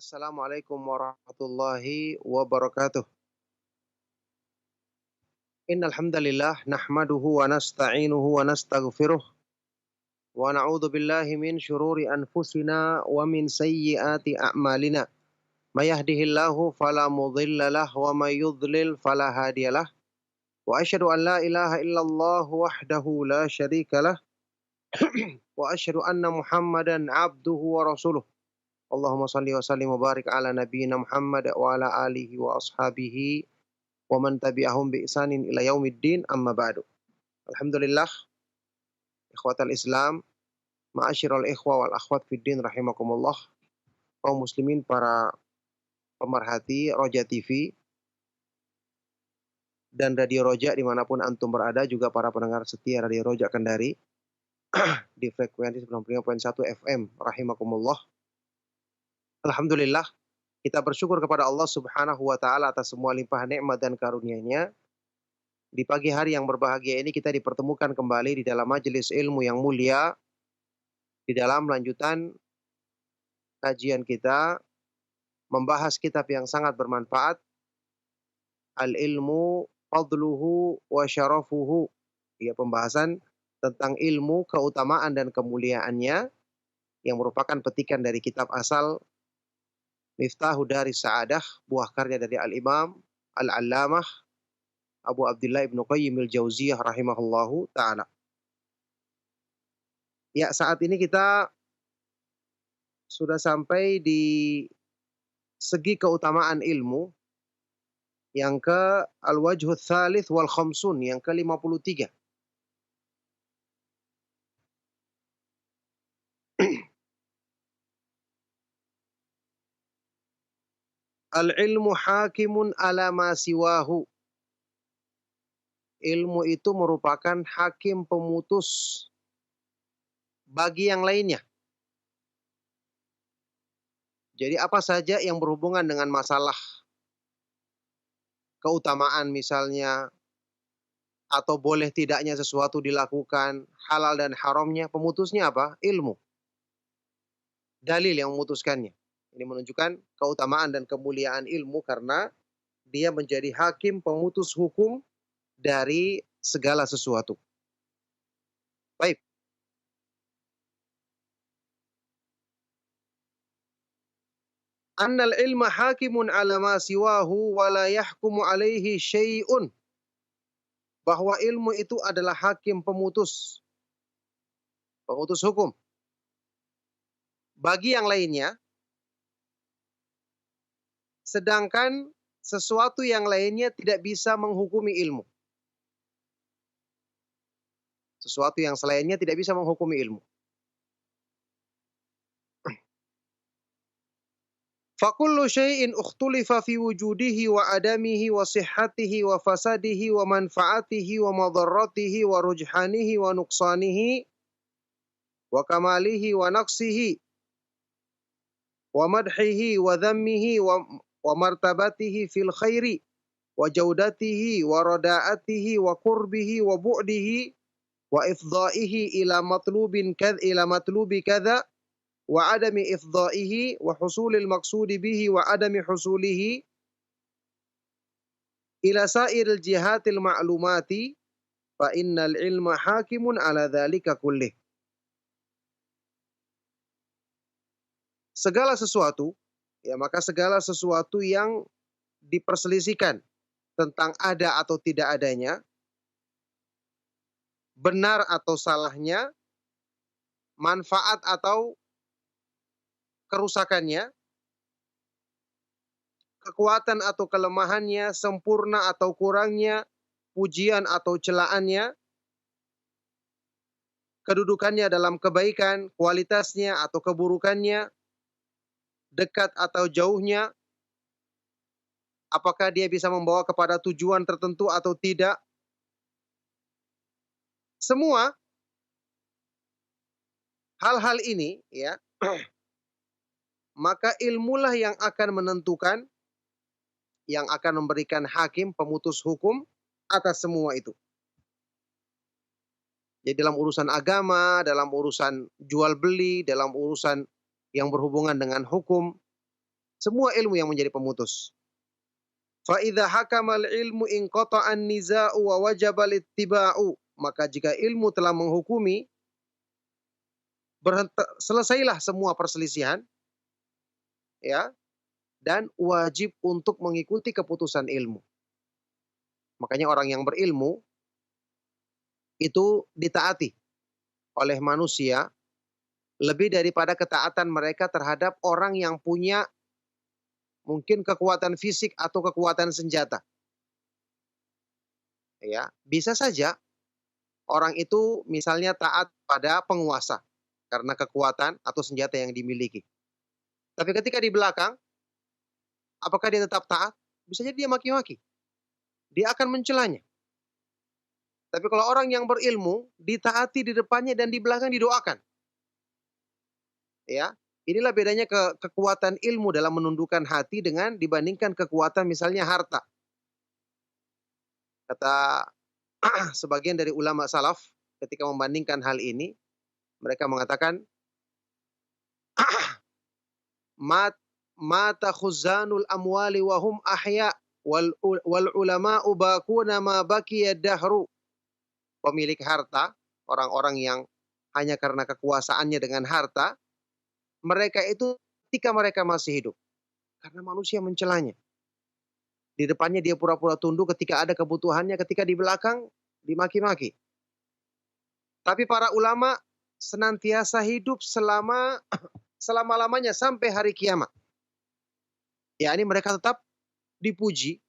Assalamualaikum warahmatullahi wabarakatuh. Innal hamdalillah nahmaduhu wa nasta'inuhu wa nastaghfiruh wa na'udzu billahi min syururi anfusina wa min sayyiati a'malina. May yahdihillahu fala mudhillalah wa may yudlil fala hadiyalah. Wa asyhadu an la ilaha illallah wahdahu la syarikalah wa asyhadu anna Muhammadan abduhu wa rasuluh. Allahumma shalli wa sallim wa barik ala nabiyyina Muhammad wa ala alihi wa ashabihi wa man tabi'ahum bi ihsanin ila yaumiddin amma ba'du. Alhamdulillah, ikhwatal Islam, ma'asyiral ikhwa wal akhwat fid din rahimakumullah. Kaum muslimin, para pemerhati Roja TV dan Radio Roja dimanapun antum berada, juga para pendengar setia Radio Roja Kendari di frekuensi 95.1 FM rahimakumullah. Alhamdulillah, kita bersyukur kepada Allah Subhanahu wa taala atas semua limpahan nikmat dan karunia-Nya. Di pagi hari yang berbahagia ini kita dipertemukan kembali di dalam majelis ilmu yang mulia, di dalam lanjutan kajian kita membahas kitab yang sangat bermanfaat, Al-Ilmu Fadluhu wa Syarafuhu. Ya, pembahasan tentang ilmu, keutamaan dan kemuliaannya, yang merupakan petikan dari kitab asal Miftahu Daris Sa'adah, buah karya dari Al-Imam Al-Allamah Abu Abdullah Ibnu Qayyim al-Jauziyah rahimahullahu ta'ala. Ya, saat ini kita sudah sampai di segi keutamaan ilmu yang ke al-wajhul tsalits wal khamsun, yang ke-53. Al-ilmu hakimun ala ma siwahu. Ilmu itu merupakan hakim pemutus bagi yang lainnya. Jadi apa saja yang berhubungan dengan masalah keutamaan misalnya, atau boleh tidaknya sesuatu dilakukan, halal dan haramnya, pemutusnya apa? Ilmu. Dalil yang memutuskannya. Ini menunjukkan keutamaan dan kemuliaan ilmu karena dia menjadi hakim pemutus hukum dari segala sesuatu. Baik. Annal ilma hakimun ala ma siwahu wa la yahkumu alaihi syai'un. Bahwa ilmu itu adalah hakim pemutus hukum bagi yang lainnya, sedangkan sesuatu yang lainnya tidak bisa menghukumi ilmu. Sesuatu yang selainnya tidak bisa menghukumi ilmu. Fakullu syai'in ukhtulifa fi wujudihi wa adamihi wa sihhatihi wa fasadihi wa manfaatihi wa madarratihi wa rujhanihi wa nuqsanihi wa kamalihi wa naqsihi wa madhihi wa dhammihi wa martabatihi fil khairi wa jaudatihi wa rada'atihi wa qurbihi wa bu'dihi wa ifdha'ihi ila matlubi kadha wa adami ifdha'ihi wa husulil maqsudi bihi wa adami husulihi ila sairil jihatil ma'lumati fa innal ilma hakimun ala dhalika kullih. Segala sesuatu, ya, maka segala sesuatu yang diperselisihkan tentang ada atau tidak adanya, benar atau salahnya, manfaat atau kerusakannya, kekuatan atau kelemahannya, sempurna atau kurangnya, pujian atau celaannya, kedudukannya dalam kebaikan, kualitasnya atau keburukannya, dekat atau jauhnya, apakah dia bisa membawa kepada tujuan tertentu atau tidak. Semua hal-hal ini, ya, maka ilmulah yang akan menentukan, yang akan memberikan hakim pemutus hukum atas semua itu. Jadi dalam urusan agama, dalam urusan jual beli, dalam urusan yang berhubungan dengan hukum, Semua ilmu yang menjadi pemutus. Fa idza hakamal ilmu inqata'an niza'u wa wajabal ittiba'u. Maka jika ilmu telah menghukumi, selesailah semua perselisihan, ya, dan wajib untuk mengikuti keputusan ilmu. Makanya orang yang berilmu itu ditaati oleh manusia lebih daripada ketaatan mereka terhadap orang yang punya mungkin kekuatan fisik atau kekuatan senjata. Ya, bisa saja orang itu misalnya taat pada penguasa karena kekuatan atau senjata yang dimiliki. Tapi ketika di belakang, apakah dia tetap taat? Bisa jadi dia maki-maki. Dia akan mencelanya. Tapi kalau orang yang berilmu, ditaati di depannya dan di belakang didoakan. Ya, inilah bedanya kekuatan ilmu dalam menundukkan hati dengan dibandingkan kekuatan misalnya harta. Kata sebagian dari ulama salaf ketika membandingkan hal ini, mereka mengatakan mata khuzanul amwali wa hum ahya wal ulama'u bakuna ma baqiya dahru. Pemilik harta, orang-orang yang hanya karena kekuasaannya dengan harta, mereka itu ketika mereka masih hidup. Karena manusia mencelanya. Di depannya dia pura-pura tunduk ketika ada kebutuhannya, ketika di belakang dimaki-maki. Tapi para ulama senantiasa hidup selama-lamanya sampai hari kiamat. Ya, ini mereka tetap dipuji,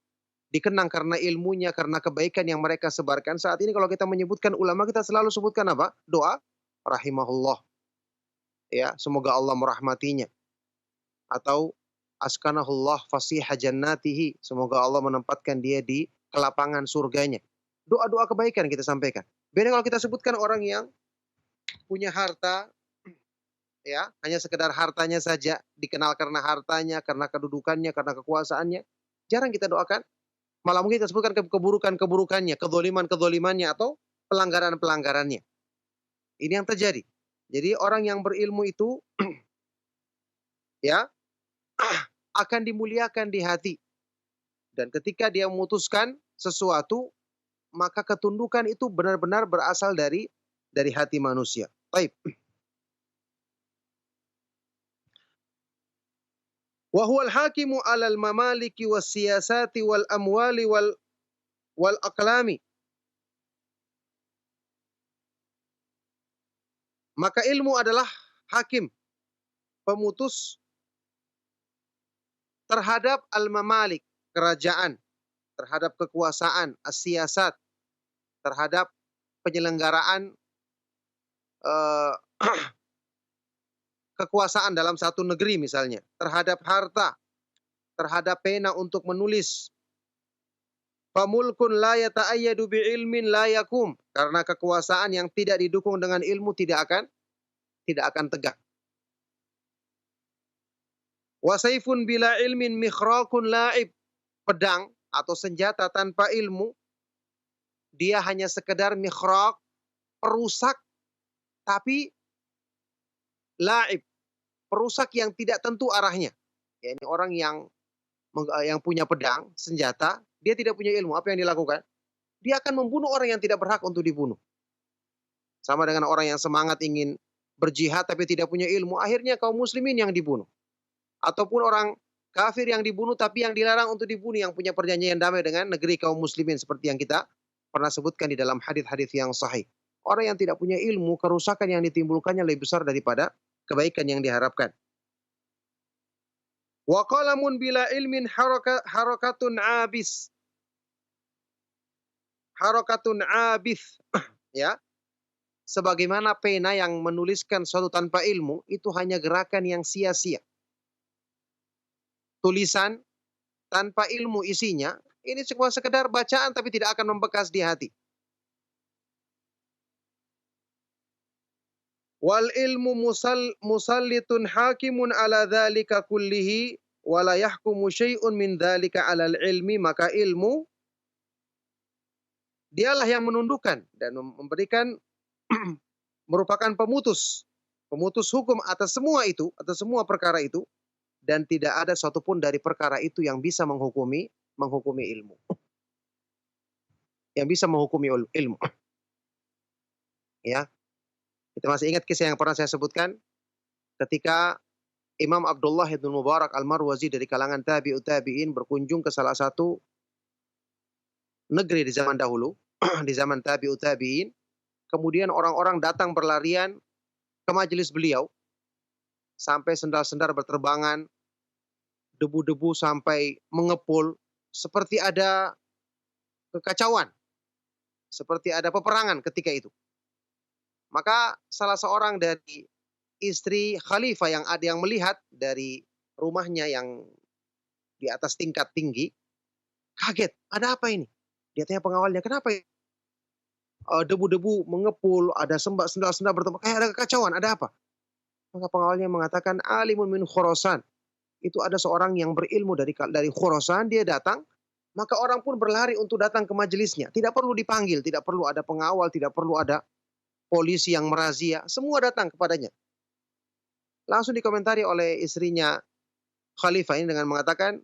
dikenang karena ilmunya, karena kebaikan yang mereka sebarkan. Saat ini kalau kita menyebutkan ulama, kita selalu sebutkan apa? Doa, rahimahullah. Ya, semoga Allah merahmatinya. Atau askanahullah fasiha jannatihi. Semoga Allah menempatkan dia di kelapangan surganya. Doa-doa kebaikan kita sampaikan. Beda kalau kita sebutkan orang yang punya harta, ya, hanya sekedar hartanya saja, dikenal karena hartanya, karena kedudukannya, karena kekuasaannya. Jarang kita doakan. Malah mungkin kita sebutkan keburukan-keburukannya, kezoliman-kezolimannya, atau pelanggaran-pelanggarannya. Ini yang terjadi. Jadi orang yang berilmu itu ya akan dimuliakan di hati. Dan ketika dia memutuskan sesuatu, maka ketundukan itu benar-benar berasal dari hati manusia. Baik. Wa huwal hakimu 'alal mamaliki was siyasati wal amwali wal aqlami. Maka ilmu adalah hakim, pemutus terhadap al-mamalik, kerajaan, terhadap kekuasaan, as-siyasat, terhadap penyelenggaraan kekuasaan dalam satu negeri misalnya, terhadap harta, terhadap pena untuk menulis. Famulkun la yata'ayyadu bi'ilmin la yakum. Karena kekuasaan yang tidak didukung dengan ilmu tidak akan tegak. Wasaifun bila ilmin mikhraqun la'ib. Pedang atau senjata tanpa ilmu, dia hanya sekedar mikhraq, perusak, tapi la'ib, perusak yang tidak tentu arahnya. Ya, ini orang yang punya pedang, senjata, dia tidak punya ilmu. Apa yang dilakukan? Dia akan membunuh orang yang tidak berhak untuk dibunuh. Sama dengan orang yang semangat ingin berjihad tapi tidak punya ilmu, akhirnya kaum muslimin yang dibunuh. Ataupun orang kafir yang dibunuh tapi yang dilarang untuk dibunuh, yang punya perjanjian damai dengan negeri kaum muslimin seperti yang kita pernah sebutkan di dalam hadis-hadis yang sahih. Orang yang tidak punya ilmu, kerusakan yang ditimbulkannya lebih besar daripada kebaikan yang diharapkan. Wa qalamun bila ilmin harakatun abis. Harakatun abis. Ya. Sebagaimana pena yang menuliskan sesuatu tanpa ilmu, itu hanya gerakan yang sia-sia. Tulisan tanpa ilmu isinya, ini cuma sekedar bacaan tapi tidak akan membekas di hati. Wal ilmu musallitun hakimun ala dzalika kullihi wa la yahkumu syai'un min dzalika 'alal ilmi. Maka ilmu dialah yang menundukkan dan memberikan merupakan pemutus hukum atas semua itu, atas semua perkara itu, dan tidak ada satupun dari perkara itu yang bisa menghukumi ilmu. Yang bisa menghukumi ilmu. Ya, kita masih ingat kisah yang pernah saya sebutkan ketika Imam Abdullah bin Mubarak Al-Marwazi dari kalangan tabi'in berkunjung ke salah satu negeri di zaman dahulu, di zaman tabi'in, kemudian orang-orang datang berlarian ke majelis beliau, sampai sendal-sendal berterbangan, debu-debu sampai mengepul, seperti ada kekacauan, seperti ada peperangan ketika itu. Maka salah seorang dari istri khalifah yang ada yang melihat dari rumahnya yang di atas tingkat tinggi, kaget, ada apa ini? Dia tanya pengawalnya, kenapa ini? Debu-debu mengepul, ada sendal-sendal bertemu, kayak ada kekacauan, ada apa? Maka pengawalnya mengatakan, alimun min Khurasan. Itu ada seorang yang berilmu dari Khurasan, dia datang, maka orang pun berlari untuk datang ke majelisnya. Tidak perlu dipanggil, tidak perlu ada pengawal, tidak perlu ada polisi yang merazia, semua datang kepadanya. Langsung dikomentari oleh istrinya khalifah ini dengan mengatakan,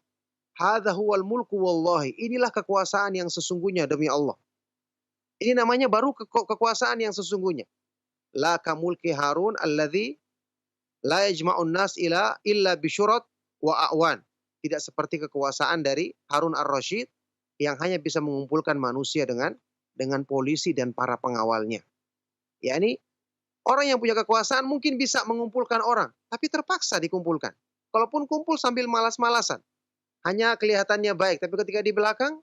hadza huwal mulku wallahi, inilah kekuasaan yang sesungguhnya demi Allah. Ini namanya baru kekuasaan yang sesungguhnya. La kamulki Harun alladzi la yajma'un nas illa bisyurat wa a'wan. Tidak seperti kekuasaan dari Harun ar-Rasyid yang hanya bisa mengumpulkan manusia dengan polisi dan para pengawalnya. Yani orang yang punya kekuasaan mungkin bisa mengumpulkan orang, tapi terpaksa dikumpulkan. Kalaupun kumpul sambil malas-malasan, hanya kelihatannya baik, tapi ketika di belakang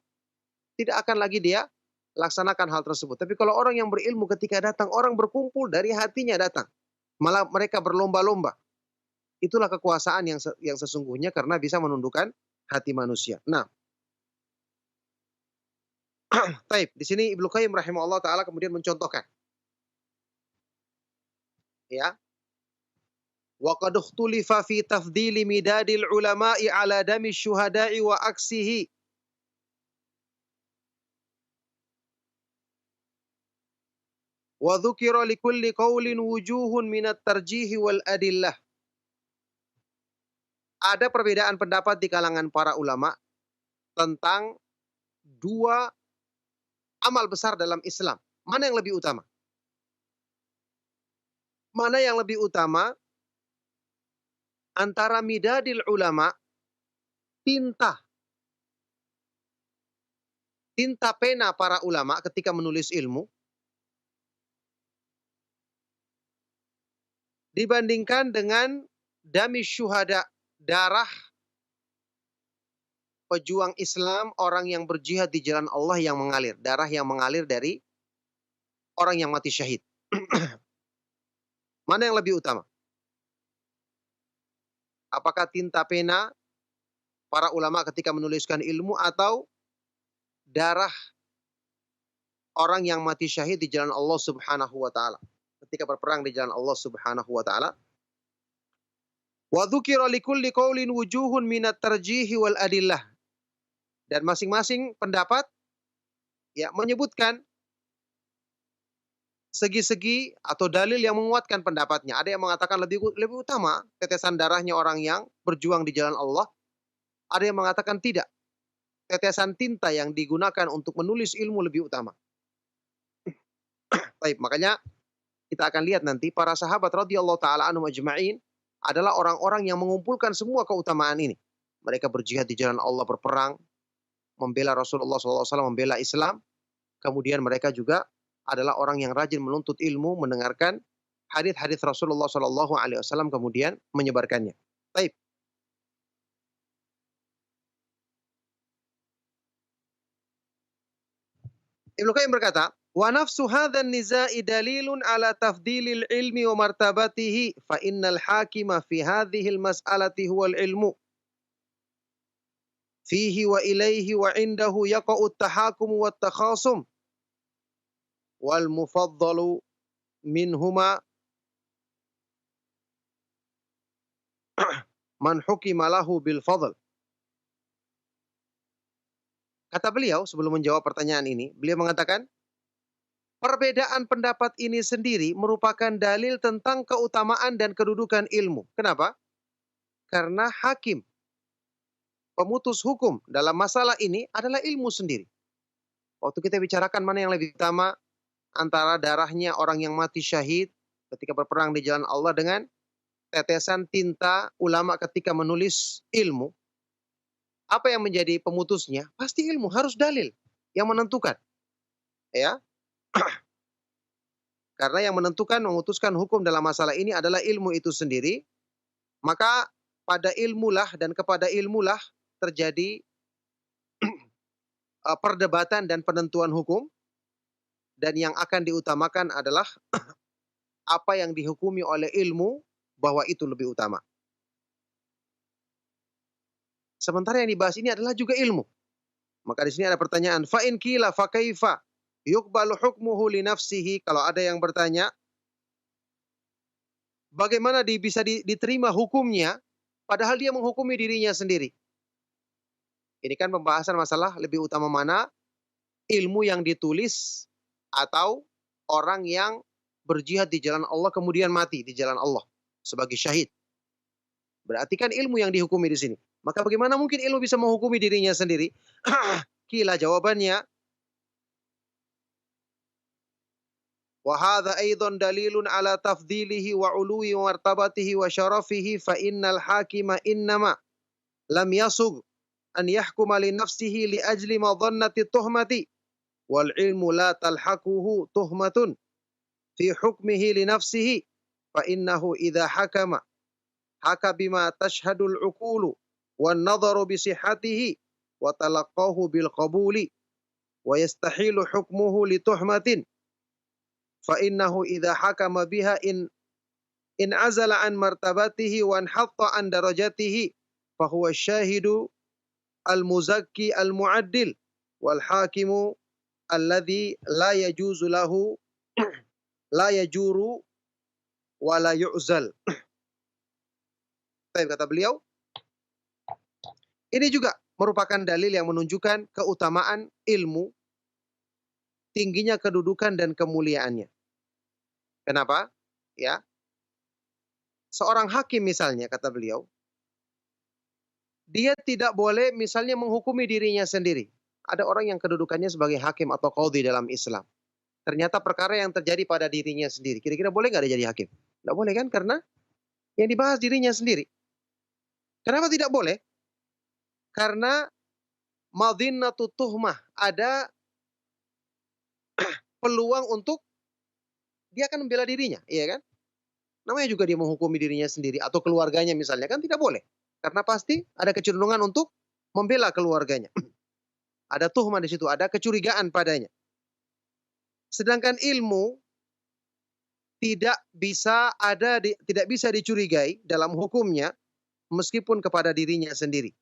tidak akan lagi dia laksanakan hal tersebut. Tapi kalau orang yang berilmu ketika datang, orang berkumpul dari hatinya datang. Malah mereka berlomba-lomba. Itulah kekuasaan yang sesungguhnya karena bisa menundukkan hati manusia. Nah, taib. Di sini Ibnu Qayyim rahimahullah taala kemudian mencontohkan. Ya. Wa qad ikhtulifa fi tafdhili midadil ulama'i ala dami syuhada'i wa aksihi. Wa dzukira likulli qaulin wujuhun minat tarjihi wal adillah. Ada perbedaan pendapat di kalangan para ulama tentang dua amal besar dalam Islam. Mana yang lebih utama? Mana yang lebih utama antara midadil ulama, tinta pena para ulama ketika menulis ilmu, dibandingkan dengan dami syuhada, darah pejuang Islam, orang yang berjihad di jalan Allah yang mengalir. Darah yang mengalir dari orang yang mati syahid. Mana yang lebih utama? Apakah tinta pena para ulama ketika menuliskan ilmu atau darah orang yang mati syahid di jalan Allah Subhanahu wa taala ketika berperang di jalan Allah Subhanahu wa taala? Wa dzukira likulli qaulin wujuhun minat tarjihi wal adillah. Dan masing-masing pendapat ya menyebutkan segi-segi atau dalil yang menguatkan pendapatnya. Ada yang mengatakan lebih utama tetesan darahnya orang yang berjuang di jalan Allah. Ada yang mengatakan tidak. Tetesan tinta yang digunakan untuk menulis ilmu lebih utama. Baik, makanya kita akan lihat nanti para sahabat radhiyallahu taala anhum ajma'in adalah orang-orang yang mengumpulkan semua keutamaan ini. Mereka berjihad di jalan Allah, berperang, membela Rasulullah SAW, membela Islam. Kemudian mereka juga adalah orang yang rajin menuntut ilmu, mendengarkan hadis-hadis Rasulullah SAW, kemudian menyebarkannya. Baik. Ibnu Qayyim berkata, wa nafsu hadzal nizaa'i dalilun ala tafdilil ilmi wa martabatihi fa innal hakima fi hadhil mas'alati huwal ilmu fihi wa ilaihi wa indahu yaqa'u at-tahakum wa at-takhasum wal mufaddalu minhuma man hukima lahu bil fadl. Kata beliau sebelum menjawab pertanyaan ini, beliau mengatakan, perbedaan pendapat ini sendiri merupakan dalil tentang keutamaan dan kedudukan ilmu. Kenapa? Karena hakim, pemutus hukum dalam masalah ini adalah ilmu sendiri. Waktu kita bicarakan mana yang lebih utama antara darahnya orang yang mati syahid ketika berperang di jalan Allah dengan tetesan tinta ulama ketika menulis ilmu, apa yang menjadi pemutusnya? Pasti ilmu, harus dalil yang menentukan. Ya, karena yang menentukan, memutuskan hukum dalam masalah ini adalah ilmu itu sendiri. Maka pada ilmulah dan kepada ilmulah terjadi perdebatan dan penentuan hukum, dan yang akan diutamakan adalah apa yang dihukumi oleh ilmu, bahwa itu lebih utama. Sementara yang dibahas ini adalah juga ilmu. Maka di sini ada pertanyaan, fa in qila fa kaifa yuqbalu hukmuhu li nafsihi? Kalau ada yang bertanya, bagaimana bisa diterima hukumnya padahal dia menghukumi dirinya sendiri? Ini kan pembahasan masalah lebih utama mana, ilmu yang ditulis atau orang yang berjihad di jalan Allah kemudian mati di jalan Allah sebagai syahid. Berarti kan ilmu yang dihukumi di sini. Maka bagaimana mungkin ilmu bisa menghukumi dirinya sendiri? Kila jawabannya, wa hadza aidan dalilun ala tafdilihi wa uluwi martabatihi wa syarafihi fa innal hakima innama lam yasug an yahkuma li nafsihi li ajli madhannati tuhmati wal ilmu la talhaquhu tuhmatun fi hukmihi li nafsihi fa innahu idza hakama haka bima tashhadul uqulu wan nadharu bi sihhatihi wa talaqqahu bil qabuli wa yastahilu hukmuhu li tuhmatin fa innahu idza hakama biha in azala an martabatihi wa hatta an darajatihi fa huwa syahidu al muzakki al muaddil wal hakimu alladhi la yajuzu lahu la yajuru wa la yu'zal. Kata beliau, ini juga merupakan dalil yang menunjukkan keutamaan ilmu, tingginya kedudukan dan kemuliaannya. Kenapa? Ya. Seorang hakim misalnya, kata beliau, dia tidak boleh misalnya menghukumi dirinya sendiri. Ada orang yang kedudukannya sebagai hakim atau qadhi dalam Islam. Ternyata perkara yang terjadi pada dirinya sendiri. Kira-kira boleh nggak dia jadi hakim? Tidak boleh kan? Karena yang dibahas dirinya sendiri. Kenapa tidak boleh? Karena madhinnatu tuhmah, ada peluang untuk dia akan membela dirinya, iya kan? Namanya juga dia menghukumi dirinya sendiri atau keluarganya misalnya, kan tidak boleh. Karena pasti ada kecenderungan untuk membela keluarganya. Ada tuhmah di situ, ada kecurigaan padanya. Sedangkan ilmu tidak bisa dicurigai dalam hukumnya meskipun kepada dirinya sendiri.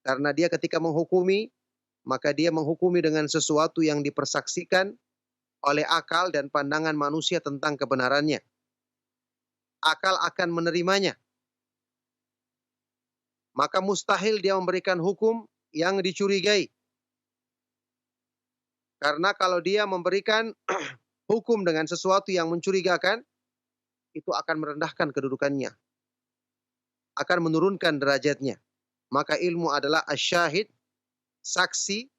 Karena dia ketika menghukumi, maka dia menghukumi dengan sesuatu yang dipersaksikan oleh akal dan pandangan manusia tentang kebenarannya. Akal akan menerimanya. Maka mustahil dia memberikan hukum yang dicurigai. Karena kalau dia memberikan hukum dengan sesuatu yang mencurigakan, itu akan merendahkan kedudukannya. Akan menurunkan derajatnya. Maka ilmu adalah asyahid, saksi,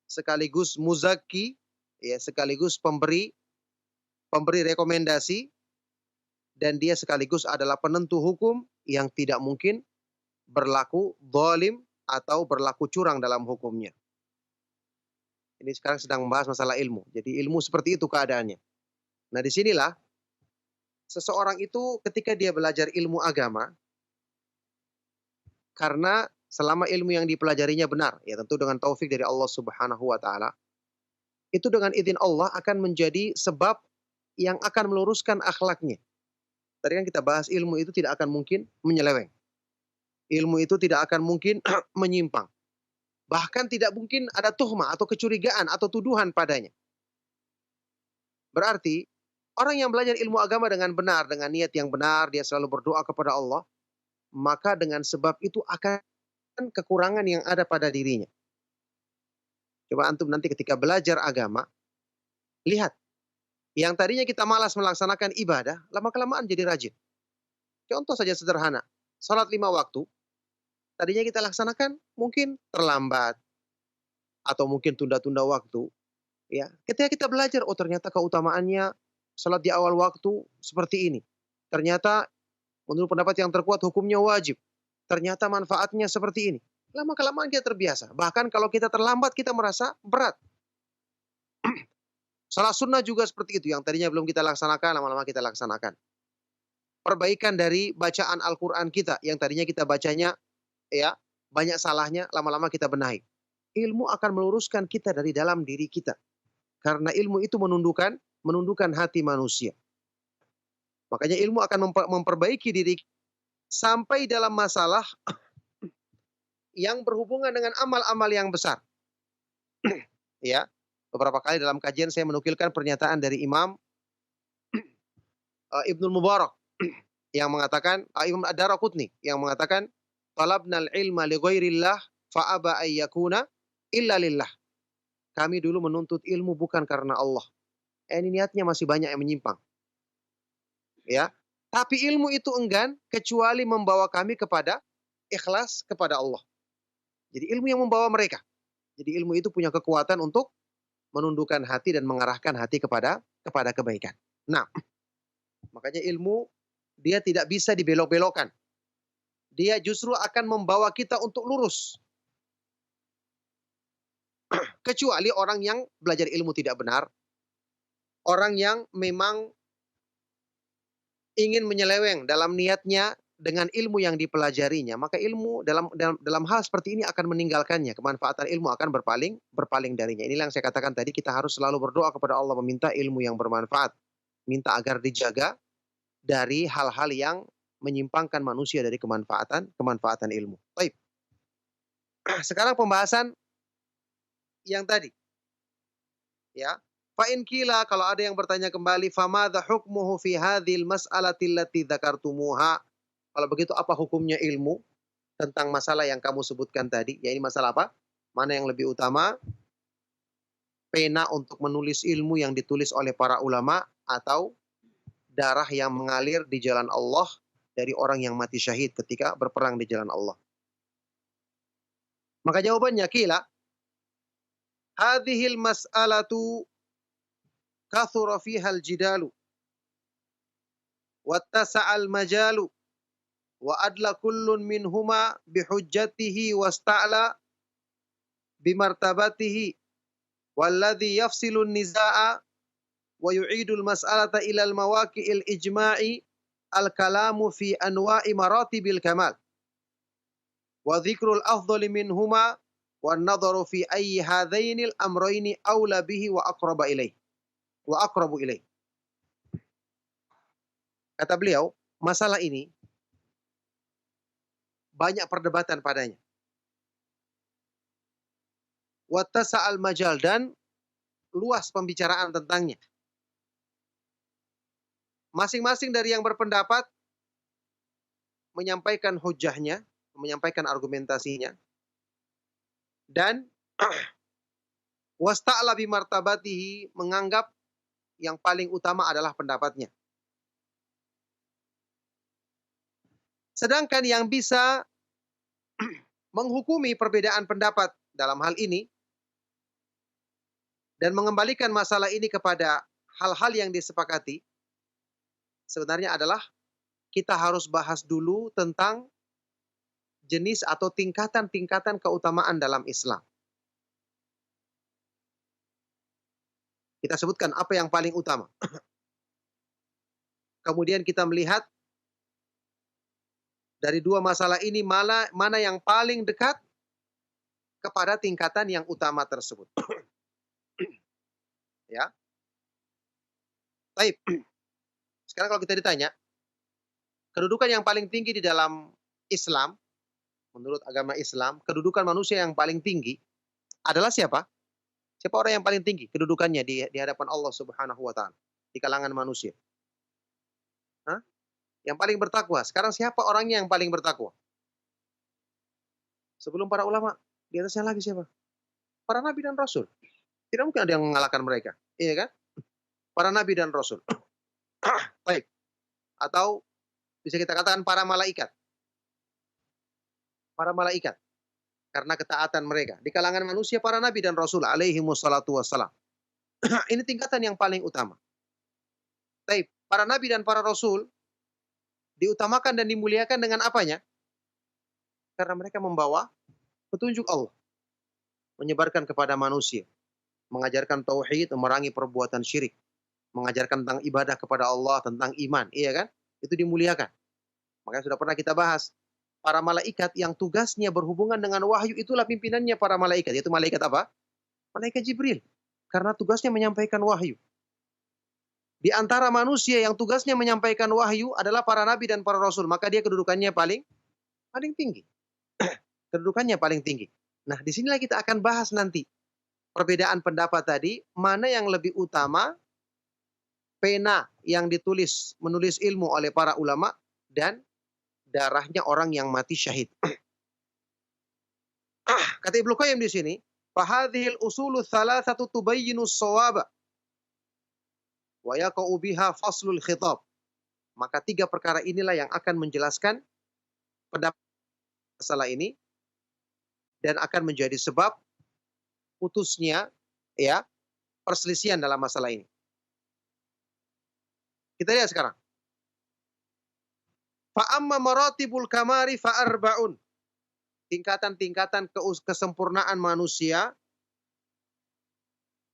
sekaligus muzaki, ya, sekaligus pemberi rekomendasi, dan dia sekaligus adalah penentu hukum yang tidak mungkin berlaku zalim atau berlaku curang dalam hukumnya. Ini sekarang sedang membahas masalah ilmu. Jadi ilmu seperti itu keadaannya. Nah, disinilah seseorang itu ketika dia belajar ilmu agama, karena selama ilmu yang dipelajarinya benar, ya tentu dengan taufik dari Allah Subhanahu wa taala, itu dengan izin Allah akan menjadi sebab yang akan meluruskan akhlaknya. Tadi kan kita bahas ilmu itu tidak akan mungkin menyeleweng. Ilmu itu tidak akan mungkin menyimpang. Bahkan tidak mungkin ada tuhmah atau kecurigaan atau tuduhan padanya. Berarti orang yang belajar ilmu agama dengan benar, dengan niat yang benar, dia selalu berdoa kepada Allah, maka dengan sebab itu akan kekurangan yang ada pada dirinya. Coba antum nanti ketika belajar agama, lihat. Yang tadinya kita malas melaksanakan ibadah, lama-kelamaan jadi rajin. Contoh saja sederhana. Salat 5 waktu, tadinya kita laksanakan mungkin terlambat atau mungkin tunda-tunda waktu, ya. Ketika kita belajar, oh ternyata keutamaannya salat di awal waktu seperti ini. Ternyata menurut pendapat yang terkuat hukumnya wajib. Ternyata manfaatnya seperti ini. Lama-kelamaan kita terbiasa. Bahkan kalau kita terlambat kita merasa berat. Salat sunnah juga seperti itu. Yang tadinya belum kita laksanakan, lama-lama kita laksanakan. Perbaikan dari bacaan Al-Quran kita. Yang tadinya kita bacanya ya banyak salahnya, lama-lama kita benahi. Ilmu akan meluruskan kita dari dalam diri kita. Karena ilmu itu menundukkan hati manusia. Makanya ilmu akan memperbaiki diri sampai dalam masalah yang berhubungan dengan amal-amal yang besar. Ya, beberapa kali dalam kajian saya menukilkan pernyataan dari Imam Ibnul Mubarak yang mengatakan, Imam Ad-Daraqutni yang mengatakan, talabnal ilma li ghairillah fa aba ayyakuna illa lillah. Kami dulu menuntut ilmu bukan karena Allah. Ini niatnya masih banyak yang menyimpang. Ya, tapi ilmu itu enggan kecuali membawa kami kepada ikhlas kepada Allah. Jadi ilmu yang membawa mereka. Jadi ilmu itu punya kekuatan untuk menundukkan hati dan mengarahkan hati kepada kebaikan. Nah, makanya ilmu dia tidak bisa dibelok-belokkan. Dia justru akan membawa kita untuk lurus. Kecuali orang yang belajar ilmu tidak benar, orang yang memang ingin menyeleweng dalam niatnya dengan ilmu yang dipelajarinya, maka ilmu dalam hal seperti ini akan meninggalkannya. Kemanfaatan ilmu akan berpaling darinya. Inilah yang saya katakan tadi, kita harus selalu berdoa kepada Allah meminta ilmu yang bermanfaat. Minta agar dijaga dari hal-hal yang menyimpangkan manusia dari kemanfaatan ilmu. Baik. Sekarang pembahasan yang tadi. Ya. Fa in qila, kalau ada yang bertanya kembali, famadha hukmuhu fi hadhil mas'alati allati dzakartumuha? Kalau begitu apa hukumnya ilmu tentang masalah yang kamu sebutkan tadi? Ya, ini masalah apa? Mana yang lebih utama? Pena untuk menulis ilmu yang ditulis oleh para ulama atau darah yang mengalir di jalan Allah dari orang yang mati syahid ketika berperang di jalan Allah? Maka jawabannya qila hadhil mas'alatu kathura fiha al-jidalu wattasa'al majalu wa adla kullun minhuma bihujjatihi wasta'la bimartabatihi walladhi yafsilu an-nizaa'a wa yu'idu al-mas'alata ila al-mawaqi'il ijma'i al-kalamu fi anwa'i maratibil kamal wa dhikrul afdali minhuma wan nadharu fi ayyi hadhainil amrayni aula bihi wa aqrabu ilaih. Kata beliau, masalah ini banyak perdebatan padanya. Wattasa'al majal, dan luas pembicaraan tentangnya. Masing-masing dari yang berpendapat menyampaikan hujahnya, menyampaikan argumentasinya, dan wasta'la bimartabatihi, menganggap yang paling utama adalah pendapatnya. Sedangkan yang bisa menghukumi perbedaan pendapat dalam hal ini dan mengembalikan masalah ini kepada hal-hal yang disepakati, sebenarnya adalah kita harus bahas dulu tentang jenis atau tingkatan-tingkatan keutamaan dalam Islam. Kita sebutkan apa yang paling utama. Kemudian kita melihat dari dua masalah ini mana yang paling dekat kepada tingkatan yang utama tersebut. Ya. Baik. Sekarang kalau kita ditanya, kedudukan yang paling tinggi di dalam Islam, menurut agama Islam, kedudukan manusia yang paling tinggi adalah siapa? Siapa orang yang paling tinggi kedudukannya di hadapan Allah Subhanahu wa taala di kalangan manusia? Hah? Yang paling bertakwa. Sekarang siapa orangnya yang paling bertakwa? Sebelum para ulama, di atasnya lagi siapa? Para nabi dan rasul. Tidak mungkin ada yang mengalahkan mereka. Iya kan? Para nabi dan rasul. Baik. Atau bisa kita katakan para malaikat. para malaikat karena ketaatan mereka. Di kalangan manusia para nabi dan rasul alaihi wassalatu wassalam. Ini tingkatan yang paling utama. Taib, para nabi dan para rasul diutamakan dan dimuliakan dengan apanya? Karena mereka membawa petunjuk Allah, menyebarkan kepada manusia, mengajarkan tauhid, memerangi perbuatan syirik, mengajarkan tentang ibadah kepada Allah, tentang iman, iya kan? Itu dimuliakan. Makanya sudah pernah kita bahas, para malaikat yang tugasnya berhubungan dengan wahyu, itulah pimpinannya para malaikat. Yaitu malaikat apa? Malaikat Jibril. Karena tugasnya menyampaikan wahyu. Di antara manusia yang tugasnya menyampaikan wahyu adalah para nabi dan para rasul. Maka dia kedudukannya paling tinggi. Kedudukannya paling tinggi. Nah, disinilah kita akan bahas nanti perbedaan pendapat tadi, mana yang lebih utama, pena yang menulis ilmu oleh para ulama, dan darahnya orang yang mati syahid. Kata Ibnu Qayyim di sini, fahadhil usulu thalathatu tubayyinu as-shawaba wa yaqa'u biha faslul khitab. Maka 3 perkara inilah yang akan menjelaskan pendapat masalah ini dan akan menjadi sebab putusnya ya perselisihan dalam masalah ini. Kita lihat sekarang. Fa amma maratibul kamari fa arba'un. Tingkatan-tingkatan kesempurnaan manusia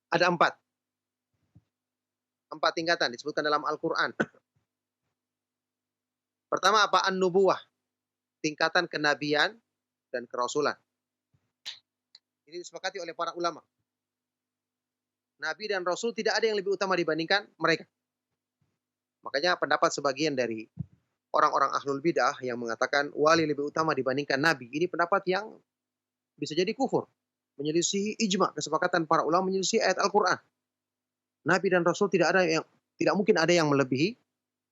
ada 4. 4 tingkatan disebutkan dalam Al-Qur'an. Pertama apa? An-nubuwah. Tingkatan kenabian dan kerasulan. Ini disepakati oleh para ulama. Nabi dan Rasul tidak ada yang lebih utama dibandingkan mereka. Makanya pendapat sebagian dari orang-orang ahlul bidah yang mengatakan wali lebih utama dibandingkan Nabi. Ini pendapat yang bisa jadi kufur. Menyelisihi ijma, kesepakatan para ulama menyelisihi ayat Al-Quran. Nabi dan Rasul tidak mungkin ada yang melebihi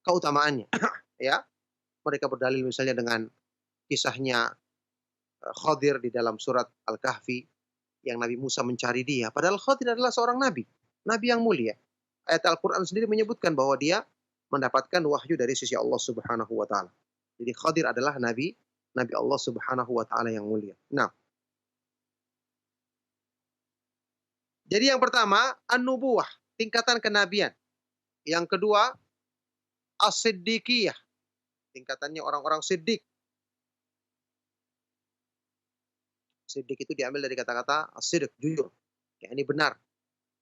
keutamaannya. Ya, mereka berdalil misalnya dengan kisahnya Khadir di dalam surat Al-Kahfi yang Nabi Musa mencari dia. Padahal Khadir adalah seorang nabi, nabi yang mulia. Ayat Al-Quran sendiri menyebutkan bahwa dia mendapatkan wahyu dari sisi Allah Subhanahu wa taala. Jadi Khadir adalah nabi Allah Subhanahu wa taala yang mulia. Nah, jadi yang pertama an-nubuwah, tingkatan kenabian. Yang kedua as-siddiqiyah, tingkatannya orang-orang siddiq. Siddiq itu diambil dari kata-kata as-sidq, jujur. Ya, ini benar.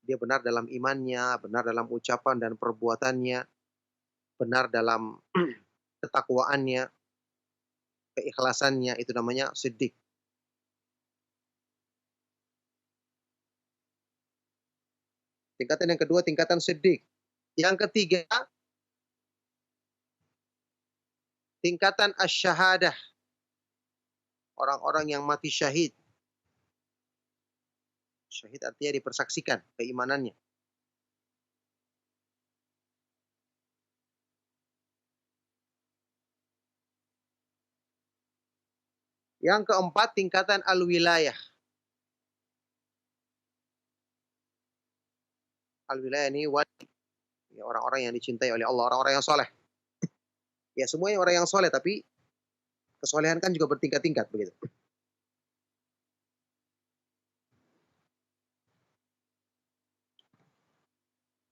Dia benar dalam imannya, benar dalam ucapan dan perbuatannya, benar dalam ketakwaannya, keikhlasannya, itu namanya siddiq. Tingkatan yang kedua, tingkatan siddiq. Yang ketiga, tingkatan asy-syahadah. Orang-orang yang mati syahid. Syahid artinya dipersaksikan keimanannya. Yang keempat, tingkatan al-wilayah. Al-wilayah ini wali. Ya, orang-orang yang dicintai oleh Allah, orang-orang yang soleh. Ya, semuanya orang yang soleh, tapi kesolehan kan juga bertingkat-tingkat begitu.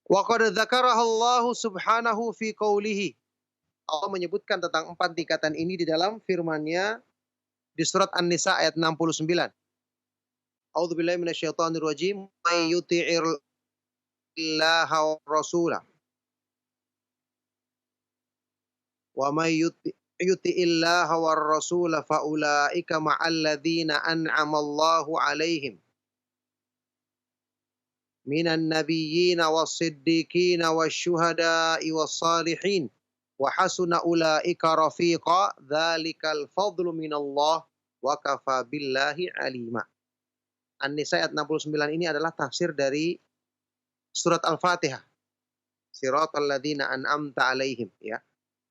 Wa qad dzakaraha Allah Subhanahu fi qoulihi. Allah menyebutkan tentang 4 tingkatan ini di dalam firman-Nya di surat An-Nisa ayat 69. A'udzubillahi minasyaitonir rajim. May yuti'ir illaha wa rasulah. Wa may yuti'illaha war rasulah fa ulaika ma'al ladzina an'ama Allahu 'alaihim minan nabiyyina was-siddiqina wasyuhada'i was-salihin wa hasuna ulaika rafiqa dzalikal fadlu minallah wa kafa billahi alima. An-Nisa ayat 69 ini adalah tafsir dari surat Al-Fatihah. Siratal ladzina an'amta 'alaihim, ya.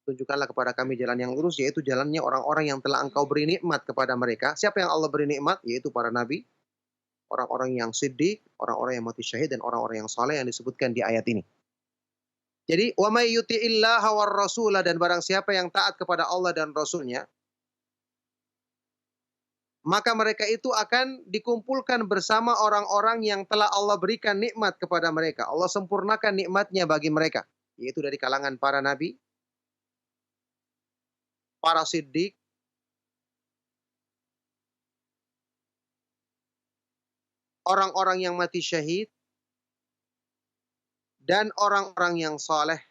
Tunjukkanlah kepada kami jalan yang lurus, yaitu jalannya orang-orang yang telah Engkau beri nikmat kepada mereka. Siapa yang Allah beri nikmat? Yaitu para nabi, orang-orang yang siddiq, orang-orang yang mati syahid, dan orang-orang yang saleh yang disebutkan di ayat ini. Jadi, wa may yuti'illaha war rasulah, dan barang siapa yang taat kepada Allah dan Rasulnya, maka mereka itu akan dikumpulkan bersama orang-orang yang telah Allah berikan nikmat kepada mereka. Allah sempurnakan nikmatnya bagi mereka, yaitu dari kalangan para nabi, para siddiq, orang-orang yang mati syahid, dan orang-orang yang soleh.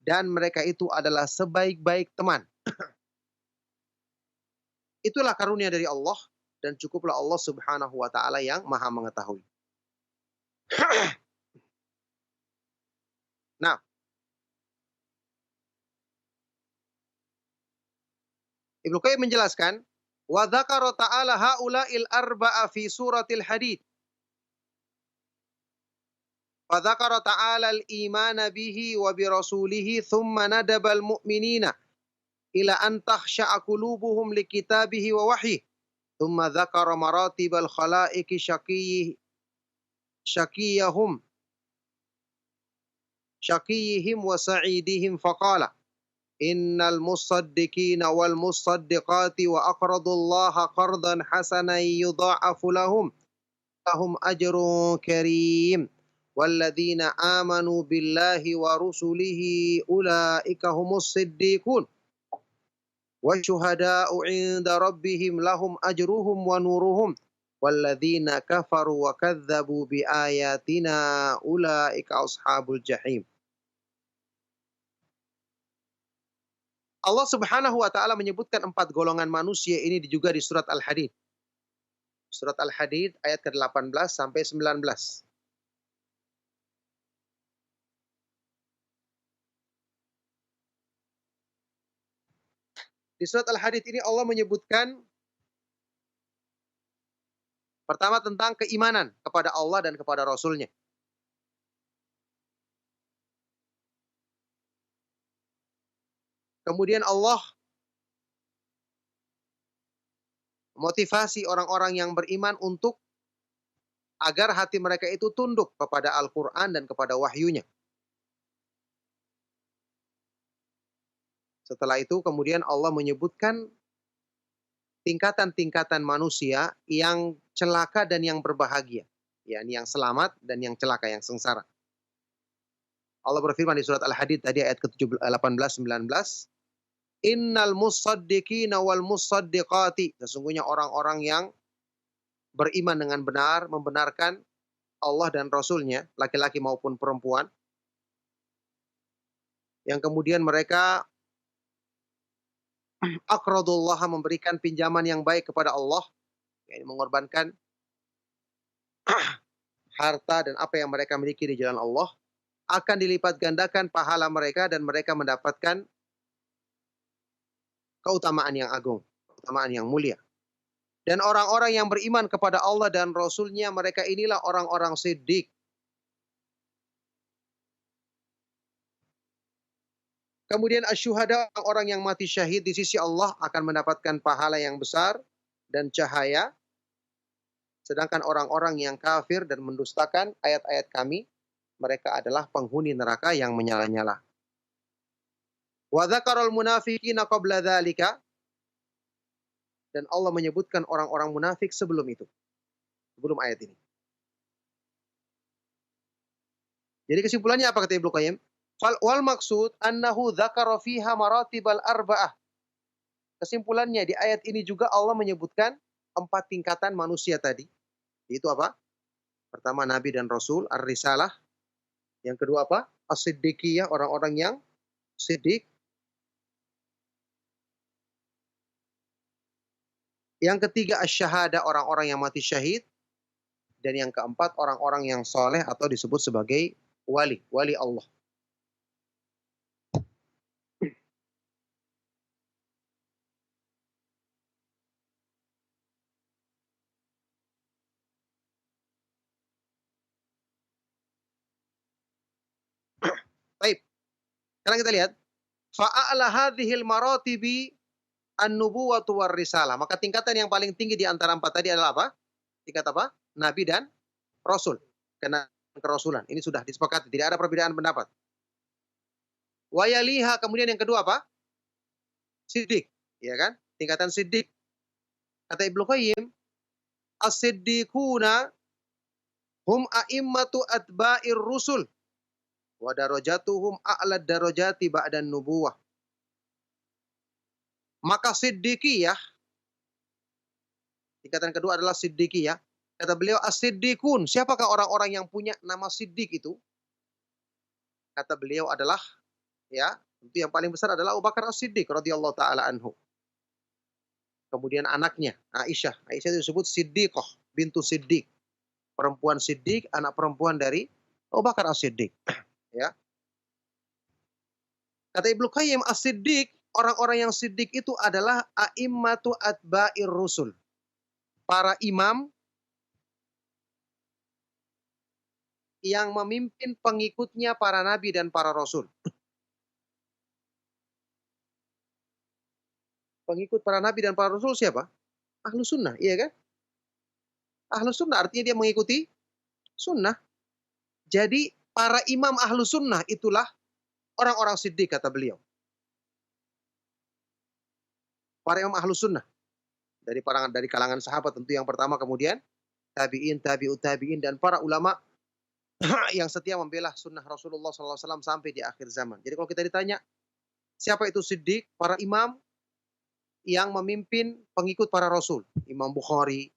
Dan mereka itu adalah sebaik-baik teman. Itulah karunia dari Allah, dan cukuplah Allah Subhanahu wa Ta'ala yang Maha Mengetahui. Nah, Ibnu Qayyim menjelaskan, wa dzakara ta'ala haula'il arba'a fi suratil Hadid. Wa dzakara ta'ala al-imana bihi wa bi rasulihi thumma nadabal mu'minina ila an takhsha'a qulubuhum li kitabihi wa wahyihi. Thumma dzakara maratibal khalaiqi syaqiyihim wa sa'idihim faqala innal musaddiqina wal musaddiqati wa aqradullaha qardan hasanan yudha'afu lahum ajrun karim walladzina amanu billahi wa rusulihi ulaika humus siddiqun wasyuhada'u 'inda rabbihim lahum ajruhum wa nuruhum walladzina kafaru wa kadzdzabu biayatina ulaika ashabul jahim. Allah Subhanahu wa Ta'ala menyebutkan 4 golongan manusia ini juga di surat Al-Hadid. Surat Al-Hadid ayat ke-18 sampai 19. Di surat Al-Hadid ini Allah menyebutkan pertama tentang keimanan kepada Allah dan kepada Rasul-Nya. Kemudian Allah motivasi orang-orang yang beriman untuk agar hati mereka itu tunduk kepada Al-Quran dan kepada wahyunya. Setelah itu kemudian Allah menyebutkan tingkatan-tingkatan manusia yang celaka dan yang berbahagia. yakni yang selamat dan yang celaka, yang sengsara. Allah berfirman di surat Al-Hadid tadi ayat ke-18-19, Innal musaddiqina wal musaddiqati, sesungguhnya orang-orang yang beriman dengan benar, membenarkan Allah dan Rasul-Nya, laki-laki maupun perempuan, yang kemudian mereka aqradullah, memberikan pinjaman yang baik kepada Allah, yakni mengorbankan harta dan apa yang mereka miliki di jalan Allah, akan dilipat gandakan pahala mereka dan mereka mendapatkan keutamaan yang agung, keutamaan yang mulia. Dan orang-orang yang beriman kepada Allah dan Rasul-Nya, mereka inilah orang-orang siddiq. Kemudian asyuhada, orang yang mati syahid di sisi Allah akan mendapatkan pahala yang besar dan cahaya. Sedangkan orang-orang yang kafir dan mendustakan ayat-ayat kami, mereka adalah penghuni neraka yang menyala-nyala. Wa dzakarul munafiqina qabla dzalika, dan Allah menyebutkan orang-orang munafik sebelum itu, sebelum ayat ini. Jadi kesimpulannya apa kata Ibnu Qayyim? Wal maksud annahu dzakara fiha maratibal arba'ah. Kesimpulannya di ayat ini juga Allah menyebutkan 4 tingkatan manusia tadi. Itu apa? Pertama Nabi dan Rasul, ar-risalah. Yang kedua apa? As-siddiqiyah, orang-orang yang siddiq. Yang ketiga asyhada, orang-orang yang mati syahid. Dan yang keempat orang-orang yang soleh atau disebut sebagai wali, wali Allah. Baik. Sekarang kita lihat. Fa'a'la hadhil maratibi an-nubuwatu war risalah. Maka tingkatan yang paling tinggi di antara 4 tadi adalah apa? Tingkat apa? Nabi dan Rasul. Karena kerasulan. Ini sudah disepakati. Tidak ada perbedaan pendapat. Wa yaliha, kemudian yang kedua apa? Siddiq. Ya kan? Tingkatan siddiq. Kata Ibnu Qayyim, as-siddiquna hum a'immatu atba'ir rusul wa darajatuhum a'la darajati ba'dan nubuwah. Maka siddiqiyah, tingkatan kedua adalah siddiqiyah. Kata beliau as-siddiqun, siapakah orang-orang yang punya nama siddiq itu? Kata beliau adalah, ya, itu yang paling besar adalah Abu Bakar As-Siddiq radhiyallahu taala anhu. Kemudian anaknya Aisyah. Aisyah itu disebut Siddiqah bintu Siddiq. Perempuan Siddiq, anak perempuan dari Abu Bakar As-Siddiq. Ya. Kata Ibnu Qayyim, As-Siddiq, orang-orang yang siddiq itu adalah a'immatu atba'ir rusul. Para imam yang memimpin pengikutnya para nabi dan para rasul. Pengikut para nabi dan para rasul siapa? Ahlu sunnah, iya kan? Ahlu sunnah artinya dia mengikuti sunnah. Jadi para imam ahlu sunnah itulah orang-orang siddiq, kata beliau. Para imam ahlu sunnah. Dari kalangan sahabat tentu yang pertama, kemudian tabi'in, tabi'ut tabi'in, dan para ulama yang setia membela sunnah Rasulullah SAW sampai di akhir zaman. Jadi kalau kita ditanya, siapa itu siddiq? Para imam yang memimpin pengikut para rasul. Imam Bukhari,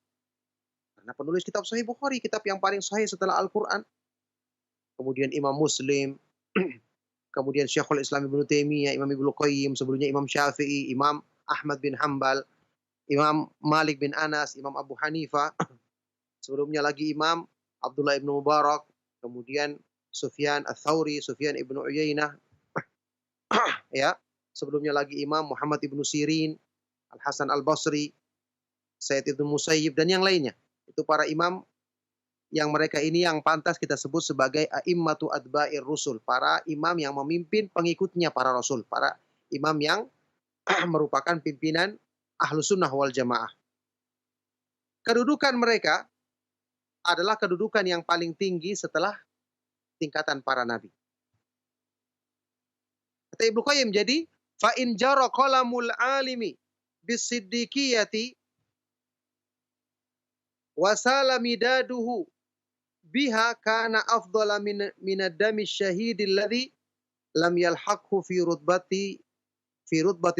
karena penulis kitab Sahih Bukhari, kitab yang paling sahih setelah Al-Quran. Kemudian Imam Muslim, kemudian Syekhul Islam Ibnu Taimiyah, Imam Ibnu Qayyim, sebelumnya Imam Syafi'i, Imam Ahmad bin Hambal, Imam Malik bin Anas, Imam Abu Hanifah, sebelumnya lagi Imam Abdullah ibnu Mubarak, kemudian Sufyan Ats-Tsauri, Sufyan ibnu Uyainah, ya, sebelumnya lagi Imam Muhammad ibnu Sirin, Al-Hasan Al-Basri, Said ibnu Musayyib, dan yang lainnya. Itu para imam yang mereka ini yang pantas kita sebut sebagai a'immatu atba'ir rusul, para imam yang memimpin pengikutnya para rasul, para imam yang merupakan pimpinan ahlu sunnah wal jamaah. Kedudukan mereka adalah kedudukan yang paling tinggi setelah tingkatan para nabi. Kata Ibnu Qayyim, jadi fa in jara qalamul alimi bisiddiqiyati wasala midaduhu biha kana afdala min ad-dami syahidil ladzi lam yalhaqhu fi rutbati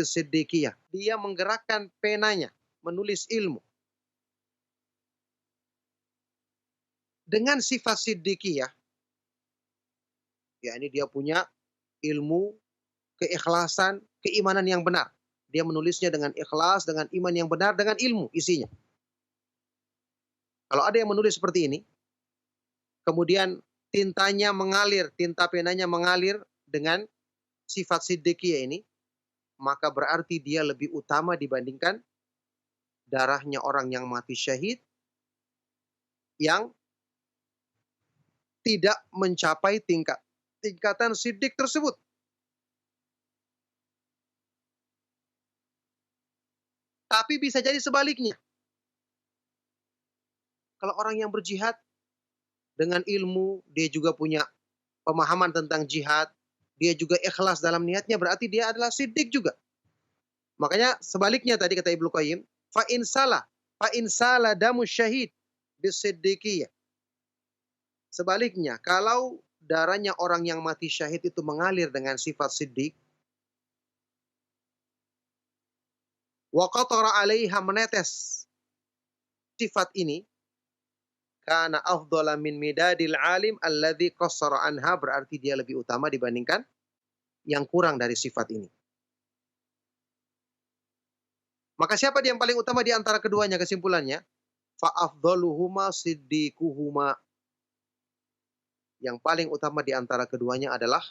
siddiqiyah. Dia menggerakkan penanya menulis ilmu dengan sifat siddiqiyah. Ya, ini dia punya ilmu, keikhlasan, keimanan yang benar. Dia menulisnya dengan ikhlas, dengan iman yang benar, dengan ilmu isinya. Kalau ada yang menulis seperti ini, kemudian tintanya mengalir, tinta penanya mengalir dengan sifat siddiqiyah ini, maka berarti dia lebih utama dibandingkan darahnya orang yang mati syahid yang tidak mencapai tingkatan siddiq tersebut. Tapi bisa jadi sebaliknya. Kalau orang yang berjihad dengan ilmu, dia juga punya pemahaman tentang jihad, dia juga ikhlas dalam niatnya, berarti dia adalah siddiq juga. Makanya sebaliknya tadi kata Ibnu Qayyim, fa in sala damu syahid bisiddiqiyah. Sebaliknya, kalau darahnya orang yang mati syahid itu mengalir dengan sifat siddiq, wa qatara 'alaiha, menetes sifat ini, kana afdhala min midadil alim alladzi qassara anha, berarti dia lebih utama dibandingkan yang kurang dari sifat ini. Maka siapa yang paling utama di antara keduanya? Kesimpulannya, fa afdhaluhuma siddiquhuma. Yang paling utama di antara keduanya adalah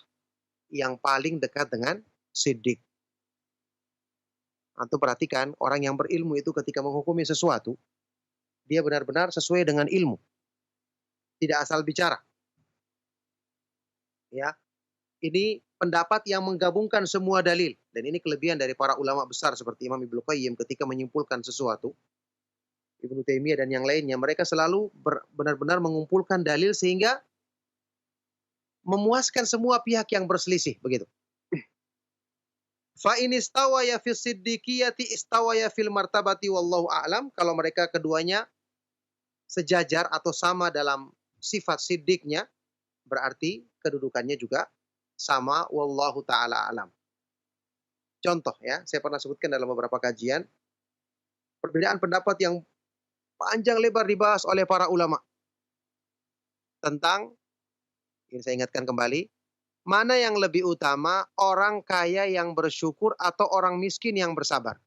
yang paling dekat dengan siddiq. Antum perhatikan, orang yang berilmu itu ketika menghukumi sesuatu, dia benar-benar sesuai dengan ilmu. Tidak asal bicara. Ya. Ini pendapat yang menggabungkan semua dalil. Dan ini kelebihan dari para ulama besar seperti Imam Ibnu Qayyim ketika menyimpulkan sesuatu. Ibnu Taimiyah dan yang lainnya, mereka selalu benar-benar mengumpulkan dalil sehingga memuaskan semua pihak yang berselisih, begitu. Fa in istawaya fi siddiqiyati istawaya fil martabati wallahu a'lam. Kalau mereka keduanya sejajar atau sama dalam sifat siddiqnya, berarti kedudukannya juga sama, wallahu taala alam. Contoh ya, saya pernah sebutkan dalam beberapa kajian, perbedaan pendapat yang panjang lebar dibahas oleh para ulama tentang, ini saya ingatkan kembali, mana yang lebih utama, orang kaya yang bersyukur atau orang miskin yang bersabar?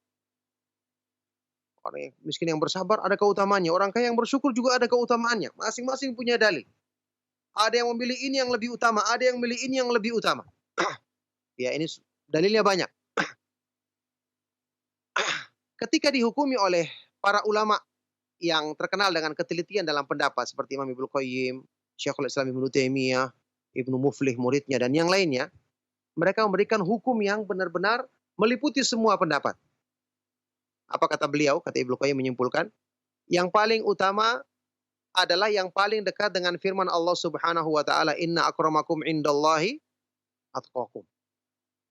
Orang yang miskin yang bersabar ada keutamaannya, orang kaya yang bersyukur juga ada keutamaannya. Masing-masing punya dalil. Ada yang memilih ini yang lebih utama, ada yang memilih ini yang lebih utama. Ya, ini dalilnya banyak. Ketika dihukumi oleh para ulama yang terkenal dengan ketelitian dalam pendapat seperti Imam Ibnu Qayyim, Syekhul Islam Ibnu Taimiyah, Ibnu Muflih muridnya dan yang lainnya, mereka memberikan hukum yang benar-benar meliputi semua pendapat. Apa kata beliau? Kata Ibnu Qayyim menyimpulkan, yang paling utama adalah yang paling dekat dengan firman Allah Subhanahu wa taala, "Inna akramakum indallahi atqakum."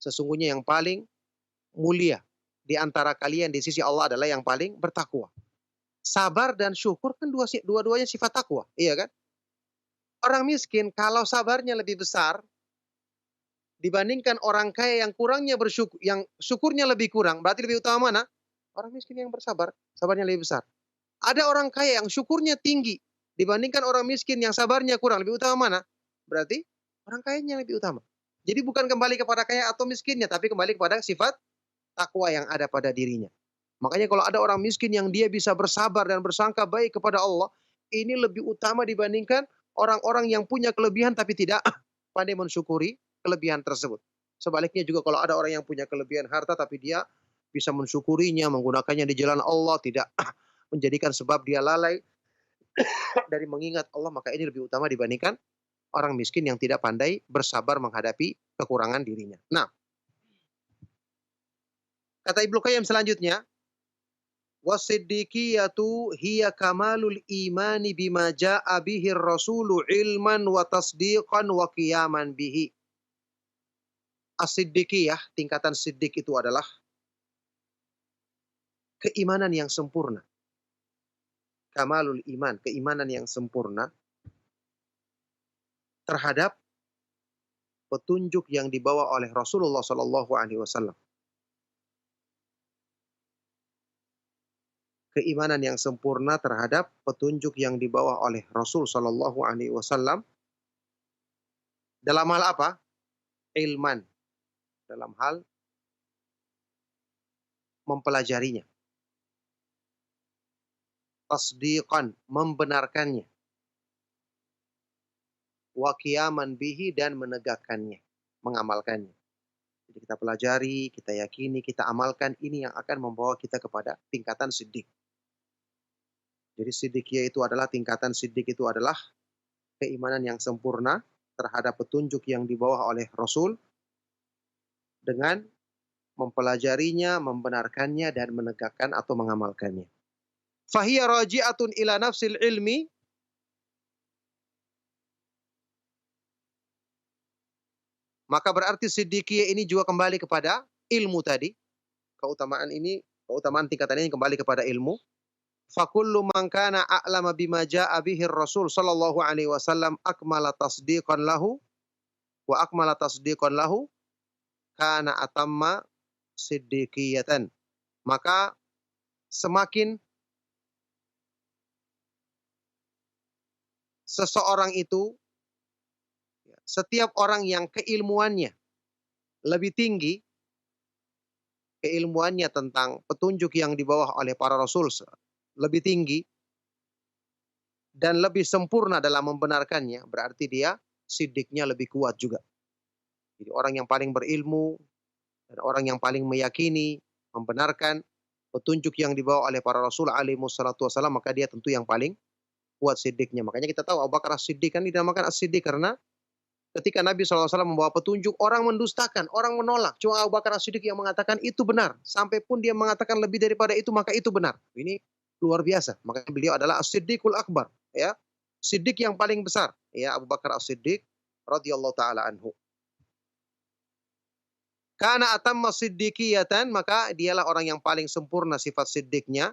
Sesungguhnya yang paling mulia di antara kalian di sisi Allah adalah yang paling bertakwa. Sabar dan syukur kan dua-duanya sifat takwa, iya kan? Orang miskin kalau sabarnya lebih besar dibandingkan orang kaya yang kurangnya bersyukur, yang syukurnya lebih kurang, berarti lebih utama mana? Orang miskin yang bersabar, sabarnya lebih besar. Ada orang kaya yang syukurnya tinggi dibandingkan orang miskin yang sabarnya kurang, lebih utama mana? Berarti orang kayanya lebih utama. Jadi bukan kembali kepada kaya atau miskinnya, tapi kembali kepada sifat takwa yang ada pada dirinya. Makanya kalau ada orang miskin yang dia bisa bersabar dan bersangka baik kepada Allah, ini lebih utama dibandingkan orang-orang yang punya kelebihan tapi tidak pandai mensyukuri kelebihan tersebut. Sebaliknya juga kalau ada orang yang punya kelebihan harta tapi dia bisa mensyukurinya, menggunakannya di jalan Allah, tidak menjadikan sebab dia lalai dari mengingat Allah, maka ini lebih utama dibandingkan orang miskin yang tidak pandai bersabar menghadapi kekurangan dirinya. Nah, kata Ibnu Qayyim selanjutnya, wasiddiqiyatu hiya kamalul imani bima jaa bihi rasulu ilman wa tasdiqan wa qiyaman bihi. As-siddiqiyah, tingkatan siddiq itu adalah keimanan yang sempurna. Kamalul iman, keimanan yang sempurna terhadap petunjuk yang dibawa oleh Rasulullah Sallallahu Alaihi Wasallam. Keimanan yang sempurna terhadap petunjuk yang dibawa oleh Rasul Sallallahu Alaihi Wasallam dalam hal apa? Ilman, dalam hal mempelajarinya. Tasdiqan, membenarkannya. Wa qiyaman bihi, dan menegakkannya, mengamalkannya. Jadi kita pelajari, kita yakini, kita amalkan, ini yang akan membawa kita kepada tingkatan siddiq. Jadi siddiqiyah itu adalah, tingkatan siddiq itu adalah keimanan yang sempurna terhadap petunjuk yang dibawa oleh Rasul dengan mempelajarinya, membenarkannya, dan menegakkan atau mengamalkannya. Fahiya raji'atun ila nafsil ilmi, maka berarti siddiqiyah ini juga kembali kepada ilmu tadi. Keutamaan ini, keutamaan tingkatan ini kembali kepada ilmu. Fakullu man kana a'lama bima jaa'a bihi Rasul sallallahu alaihi wasallam akmala tasdiqan lahu wa akmala tasdiqan lahu kana atamma siddiqiyatan. Maka semakin seseorang itu, setiap orang yang keilmuannya lebih tinggi, keilmuannya tentang petunjuk yang dibawa oleh para Rasul lebih tinggi dan lebih sempurna dalam membenarkannya, berarti dia siddiqnya lebih kuat juga. Jadi orang yang paling berilmu dan orang yang paling meyakini, membenarkan petunjuk yang dibawa oleh para Rasul alaihi wassalatu wassalam, maka dia tentu yang paling kuat siddiqnya. Makanya kita tahu Abu Bakar As-Siddiq kan dinamakan As-Siddiq karena ketika Nabi SAW membawa petunjuk, orang mendustakan, orang menolak. Cuma Abu Bakar As-Siddiq yang mengatakan itu benar. Sampai pun dia mengatakan lebih daripada itu, maka itu benar. Ini luar biasa. Makanya beliau adalah As-Siddiqul Akbar. Ya, Siddiq yang paling besar. Ya, Abu Bakar As-Siddiq radhiyallahu ta'ala anhu. Kana atamma siddiqiyatan, maka dialah orang yang paling sempurna sifat siddiqnya.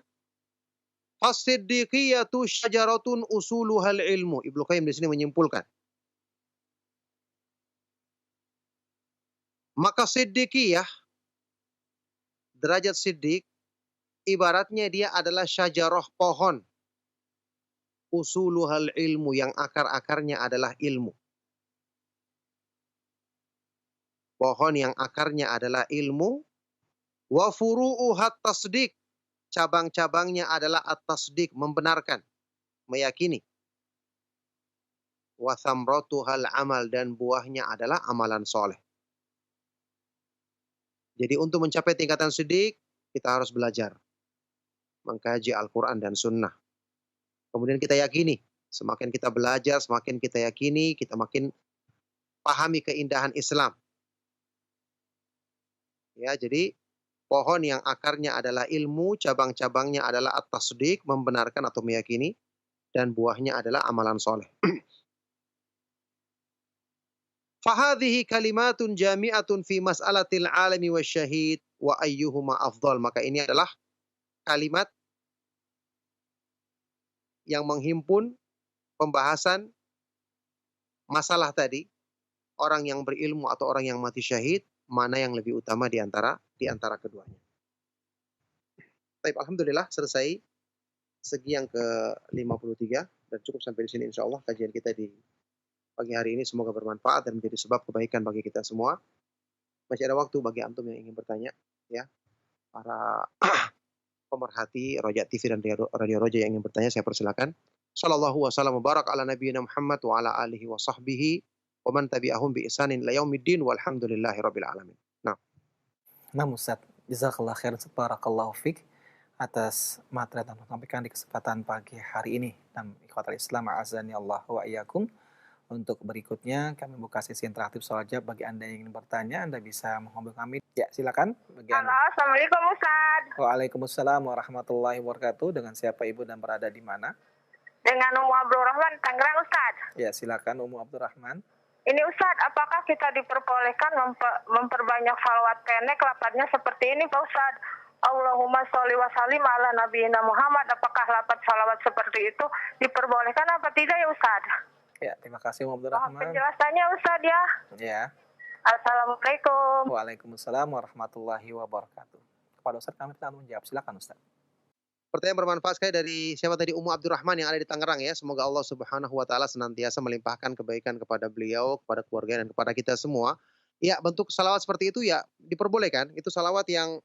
Fas-siddiqiyatu syajaratun usuluhal ilmu. Ibnu Qayyim di sini menyimpulkan. Maka siddiqiyah, derajat siddiq, ibaratnya dia adalah syajarah pohon. Usuluhal ilmu, yang akar-akarnya adalah ilmu. Pohon yang akarnya adalah ilmu. Wa furu'uhat tasdik. Cabang-cabangnya adalah at-tasdik, membenarkan, meyakini. Wa thamratuhal amal, dan buahnya adalah amalan soleh. Jadi untuk mencapai tingkatan siddiq, kita harus belajar. Mengkaji Al-Quran dan Sunnah. Kemudian kita yakini. Semakin kita belajar, semakin kita yakini, kita makin pahami keindahan Islam. Ya, jadi pohon yang akarnya adalah ilmu, cabang-cabangnya adalah at-tasdiq, membenarkan atau meyakini, dan buahnya adalah amalan soleh. Fahadhihi kalimatun jami'atun fi mas'alatil alami wasyahid wa ayyuhuma afdal. Maka ini adalah kalimat yang menghimpun pembahasan masalah tadi, orang yang berilmu atau orang yang mati syahid, mana yang lebih utama di antara keduanya. Baik, alhamdulillah selesai segi yang ke-53 dan cukup sampai di sini insyaallah kajian kita di pagi hari ini, semoga bermanfaat dan menjadi sebab kebaikan bagi kita semua. Masih ada waktu bagi antum yang ingin bertanya, ya. Para pemerhati Roja TV dan Radio Roja yang ingin bertanya, saya persilakan. Sallallahu wasallam barak ala nabiyina Muhammad wa ala alihi wa sahbihi wa man tabi'ahum bi ihsanin ila yaumiddin walhamdulillahi rabbil alamin. Nah, Ustaz, jazakallah khairan, barakallahu fik atas materi yang disampaikan di kesempatan pagi hari ini. Dan ikhwatal Islam, a'azani Allah wa iyyakum. Untuk berikutnya kami buka sesi interaktif soal jawab. Bagi Anda yang ingin bertanya, Anda bisa menghubungi kami. Ya, silakan. Halo, Assalamualaikum Ustaz. Waalaikumsalam warahmatullahi wabarakatuh. Dengan siapa Ibu dan berada di mana? Dengan Ummu Abdurrahman, Tangerang Ustaz. Ya, silakan Ummu Abdurrahman. Ini Ustaz, apakah kita diperbolehkan memperbanyak salawat pendek lafadznya seperti ini Pak Ustaz? Allahumma sholli wa sallim ala nabiyina Muhammad. Apakah lafadz salawat seperti itu diperbolehkan apa tidak ya Ustaz? Ya, terima kasih Ummu Abdurrahman. Penjelasannya Ustaz ya. Ya. Assalamualaikum. Waalaikumsalam warahmatullahi wabarakatuh. Kepada Ustaz kami telah menjawab. Silakan Ustaz. Pertanyaan bermanfaat sekali dari siapa tadi? Ummu Abdurrahman yang ada di Tangerang, ya. Semoga Allah Subhanahu wa taala senantiasa melimpahkan kebaikan kepada beliau, kepada keluarga dan kepada kita semua. Ya, bentuk salawat seperti itu ya diperbolehkan. Itu salawat yang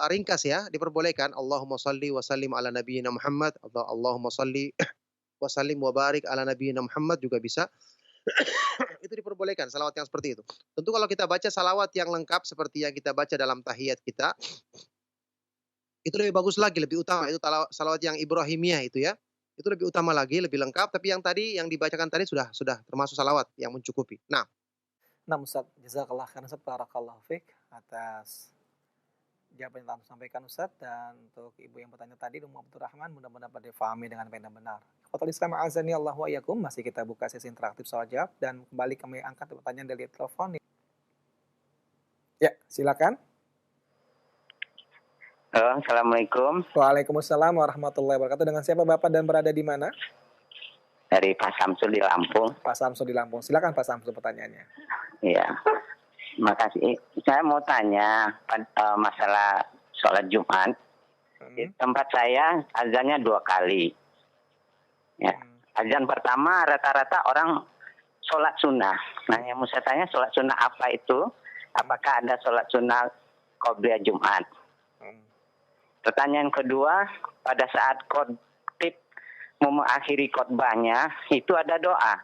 ringkas ya, diperbolehkan. Allahumma shalli wa sallim ala nabiyyina Muhammad, atau Allahumma shalli wa sallim wa barik ala nabiyyina Muhammad juga bisa. Itu diperbolehkan salawat yang seperti itu. Tentu kalau kita baca salawat yang lengkap seperti yang kita baca dalam tahiyat kita, itu lebih bagus lagi, lebih utama. Itu salawat yang Ibrahimiyah itu ya. Itu lebih utama lagi, lebih lengkap. Tapi yang tadi, yang dibacakan tadi sudah termasuk salawat yang mencukupi. Nah, Ustaz, jazakallah khairan, barakallahu fik atas jawaban yang telah sampaikan Ustaz. Dan untuk Ibu yang bertanya tadi, Ummu Abdurrahman, mudah-mudahan dapat difahami dengan benar. Khotul Islam, azani Allah wa iyyakum. Masih kita buka sesi interaktif soal jawab dan kembali kami angkat pertanyaan dari telepon. Ya, silakan. Halo, Assalamualaikum. Waalaikumsalam warahmatullahi wabarakatuh. Dengan siapa Bapak dan berada di mana? Dari Pak Samsul di Lampung. Pak Samsul di Lampung. Silakan Pak Samsul pertanyaannya. Iya. Makasih. Saya mau tanya masalah sholat Jumat. Di tempat saya azannya 2 kali. Ya. Azan pertama rata-rata orang sholat sunnah. Nah, yang mau saya tanya sholat sunnah apa itu? Apakah ada sholat sunnah qobliyah Jumat? Pertanyaan kedua, pada saat khotib mau mengakhiri khotbahnya, itu ada doa.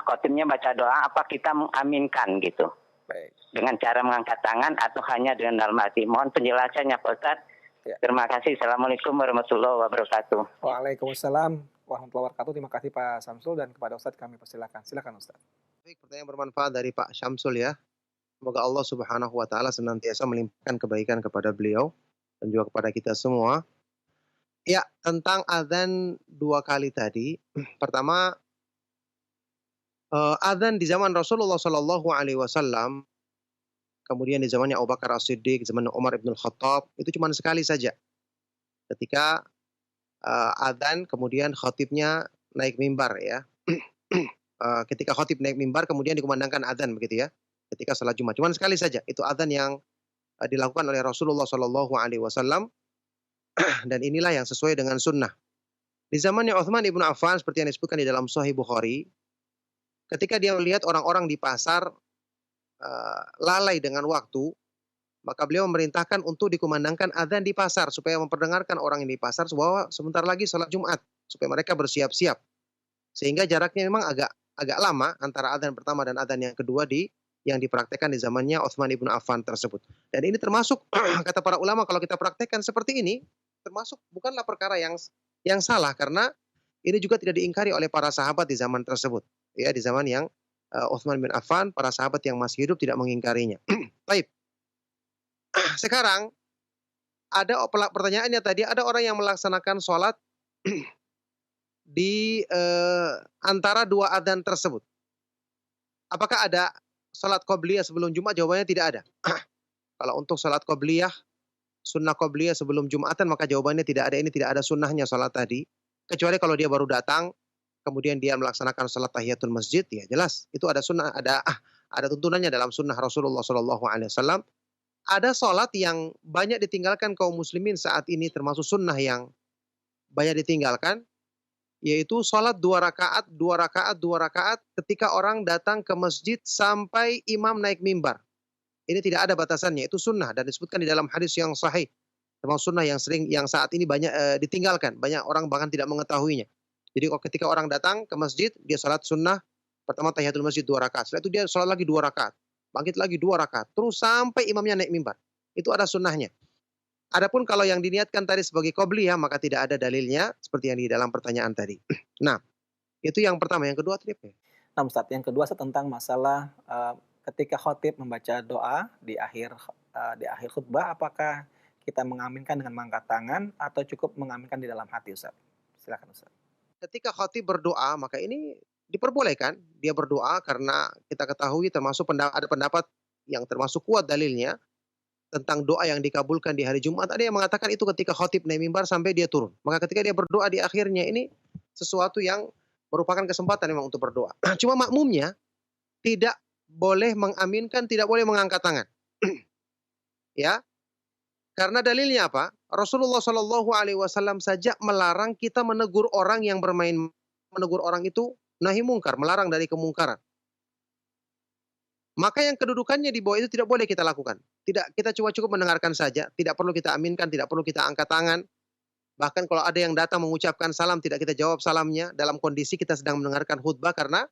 Khotibnya baca doa, apa kita mengaminkan gitu? Baik. Dengan cara mengangkat tangan atau hanya dengan dalam hati? Mohon penjelasannya Pak Ustaz. Ya. Terima kasih. Assalamualaikum warahmatullahi wabarakatuh. Waalaikumsalam warahmatullahi wabarakatuh. Terima kasih Pak Samsul, dan kepada Ustaz kami persilakan. Silakan Ustaz. Baik, pertanyaan bermanfaat dari Pak Syamsul ya. Semoga Allah Subhanahu wa taala senantiasa melimpahkan kebaikan kepada beliau dan juga kepada kita semua. Ya, tentang azan 2 kali tadi. Pertama, azan di zaman Rasulullah Shallallahu Alaihi Wasallam kemudian di zamannya Abu Bakar As-Siddiq, zaman Umar Ibn Khattab, itu cuma sekali saja. Ketika adzan, kemudian khatibnya naik mimbar ya. Ketika khatib naik mimbar, kemudian dikumandangkan adzan begitu ya. Ketika salat Jumat, cuma sekali saja. Itu adzan yang dilakukan oleh Rasulullah Shallallahu Alaihi Wasallam dan inilah yang sesuai dengan sunnah. Di zamannya Utsman ibnu Affan seperti yang disebutkan di dalam Sahih Bukhari, ketika dia melihat orang-orang di pasar lalai dengan waktu, maka beliau memerintahkan untuk dikumandangkan adzan di pasar supaya memperdengarkan orang yang di pasar bahwa sebentar lagi salat Jumat supaya mereka bersiap-siap. Sehingga jaraknya memang agak lama antara adzan pertama dan adzan yang kedua yang dipraktekkan di zamannya Utsman ibnu Affan tersebut. Dan ini termasuk kata para ulama kalau kita praktekkan seperti ini termasuk bukanlah perkara yang salah karena ini juga tidak diingkari oleh para sahabat di zaman tersebut. Ya, di zaman yang Utsman bin Affan, para sahabat yang masih hidup tidak mengingkarinya. Baik. Sekarang ada pertanyaannya tadi, ada orang yang melaksanakan sholat di antara dua adzan tersebut. Apakah ada sholat qobliyah sebelum Jumat? Jawabannya tidak ada. Kalau untuk sholat qobliyah, sunnah qobliyah sebelum Jumatan, maka jawabannya tidak ada. Ini tidak ada sunnahnya sholat tadi. Kecuali kalau dia baru datang, kemudian dia melaksanakan sholat tahiyatul masjid, ya jelas. Itu ada sunnah, ada tuntunannya dalam sunnah Rasulullah SAW. Ada sholat yang banyak ditinggalkan kaum muslimin saat ini, termasuk sunnah yang banyak ditinggalkan, yaitu sholat 2 rakaat ketika orang datang ke masjid sampai imam naik mimbar. Ini tidak ada batasannya, itu sunnah dan disebutkan di dalam hadis yang sahih. Termasuk sunnah yang saat ini banyak ditinggalkan, banyak orang bahkan tidak mengetahuinya. Jadi ketika orang datang ke masjid, dia sholat sunnah, pertama tahiyatul masjid 2 rakaat, setelah itu dia sholat lagi 2 rakaat, bangkit lagi 2 rakaat, terus sampai imamnya naik mimbar. Itu ada sunnahnya. Adapun kalau yang diniatkan tadi sebagai qobliyah, maka tidak ada dalilnya seperti yang di dalam pertanyaan tadi. Nah, itu yang pertama. Yang kedua tadi apa? Nah, Ustaz, yang kedua tentang masalah ketika khatib membaca doa di akhir khutbah, apakah kita mengaminkan dengan mengangkat tangan atau cukup mengaminkan di dalam hati, Ustaz? Silakan, Ustaz. Ketika khatib berdoa, maka ini diperbolehkan. Dia berdoa karena kita ketahui termasuk ada pendapat yang termasuk kuat dalilnya tentang doa yang dikabulkan di hari Jumat. Ada yang mengatakan itu ketika khatib naik mimbar sampai dia turun. Maka ketika dia berdoa di akhirnya, ini sesuatu yang merupakan kesempatan memang untuk berdoa. Cuma makmumnya tidak boleh mengaminkan, tidak boleh mengangkat tangan. Ya. Karena dalilnya apa? Rasulullah Shallallahu Alaihi Wasallam saja melarang kita menegur orang yang bermain. Menegur orang itu nahi mungkar, melarang dari kemungkaran. Maka yang kedudukannya di bawah itu tidak boleh kita lakukan. Tidak, kita cukup mendengarkan saja. Tidak perlu kita aminkan, tidak perlu kita angkat tangan. Bahkan kalau ada yang datang mengucapkan salam, tidak kita jawab salamnya dalam kondisi kita sedang mendengarkan khutbah, karena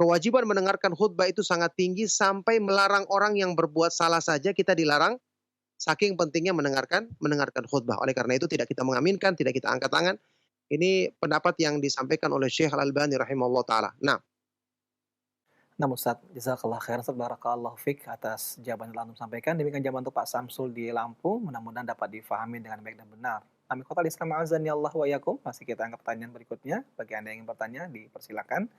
kewajiban mendengarkan khutbah itu sangat tinggi sampai melarang orang yang berbuat salah saja kita dilarang. Saking pentingnya mendengarkan khutbah. Oleh karena itu tidak kita mengaminkan, tidak kita angkat tangan. Ini pendapat yang disampaikan oleh Syekh Al-Albani rahimahullah ta'ala. Nah, Ustaz, jazakallah khairan, barakallahu fik atas jawaban yang Antum sampaikan. Demikian jawaban untuk Pak Samsul di Lampung. Mudah-mudahan dapat difahami dengan baik dan benar. Amin khotal Islam azani Allah wa yakum. Masih kita angkat pertanyaan berikutnya. Bagi Anda yang ingin bertanya, dipersilakan.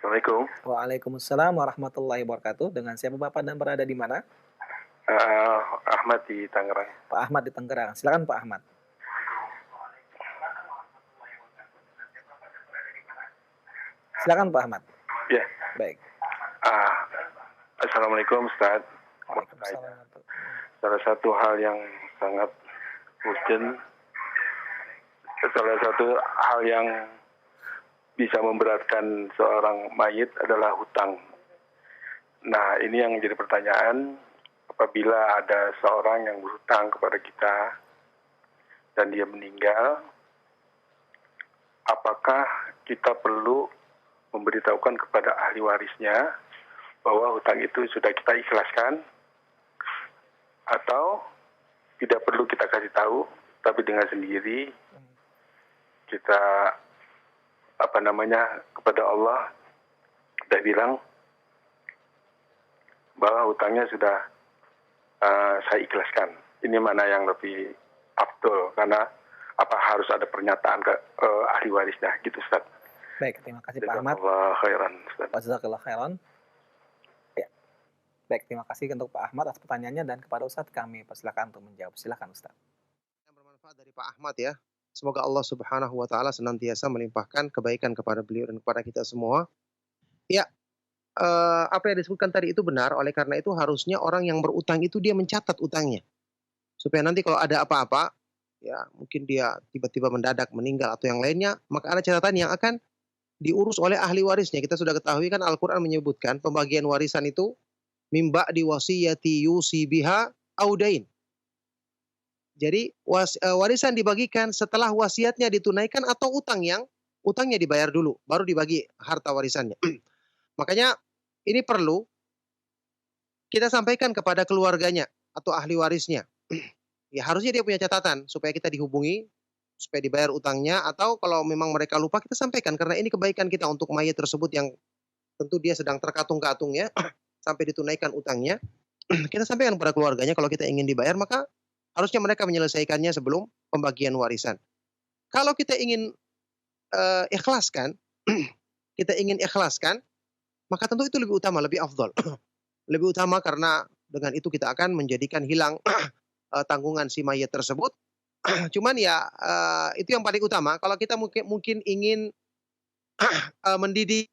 Assalamualaikum. Waalaikumsalam warahmatullahi wabarakatuh. Dengan siapa Bapak dan berada di mana? Ahmad di Tangerang. Pak Ahmad di Tangerang. Silakan Pak Ahmad. Silakan Pak Ahmad. Ya. Baik. Assalamualaikum Ustaz. Waalaikumsalam. Salah satu hal yang sangat urgent, salah satu hal yang bisa memberatkan seorang mayit adalah hutang. Nah, ini yang jadi pertanyaan. Apabila ada seorang yang berhutang kepada kita dan dia meninggal, apakah kita perlu memberitahukan kepada ahli warisnya bahwa hutang itu sudah kita ikhlaskan, atau tidak perlu kita kasih tahu, tapi dengan sendiri kita kepada Allah sudah bilang bahwa hutangnya sudah saya ikhlaskan. Ini mana yang lebih afdol? Karena apa harus ada pernyataan ke ahli warisnya gitu, Ustaz? Baik, terima kasih Pak Ahmad. Jazakallah khairan, Ustaz. Jazakallah khairan. Ya. Baik, terima kasih untuk Pak Ahmad atas pertanyaannya dan kepada Ustadz kami persilakan untuk menjawab. Silakan Ustadz. Yang bermanfaat dari Pak Ahmad ya. Semoga Allah Subhanahu wa taala senantiasa melimpahkan kebaikan kepada beliau dan kepada kita semua. Ya, apa yang disebutkan tadi itu benar, oleh karena itu harusnya orang yang berutang itu dia mencatat utangnya. Supaya nanti kalau ada apa-apa, ya mungkin dia tiba-tiba mendadak meninggal atau yang lainnya, maka ada catatan yang akan diurus oleh ahli warisnya. Kita sudah ketahui kan Al-Qur'an menyebutkan pembagian warisan itu mimba di wasiyati yusi biha audain. Jadi warisan dibagikan setelah wasiatnya ditunaikan atau utangnya dibayar dulu, baru dibagi harta warisannya. Makanya ini perlu kita sampaikan kepada keluarganya atau ahli warisnya. Ya harusnya dia punya catatan supaya kita dihubungi, supaya dibayar utangnya, atau kalau memang mereka lupa kita sampaikan karena ini kebaikan kita untuk mayat tersebut yang tentu dia sedang terkatung-katung ya sampai ditunaikan utangnya. Kita sampaikan kepada keluarganya kalau kita ingin dibayar maka harusnya mereka menyelesaikannya sebelum pembagian warisan. Kalau kita ingin ikhlaskan, maka tentu itu lebih utama, lebih afdol. Lebih utama karena dengan itu kita akan menjadikan hilang tanggungan si mayat tersebut. Cuman ya itu yang paling utama. Kalau kita mungkin ingin mendidik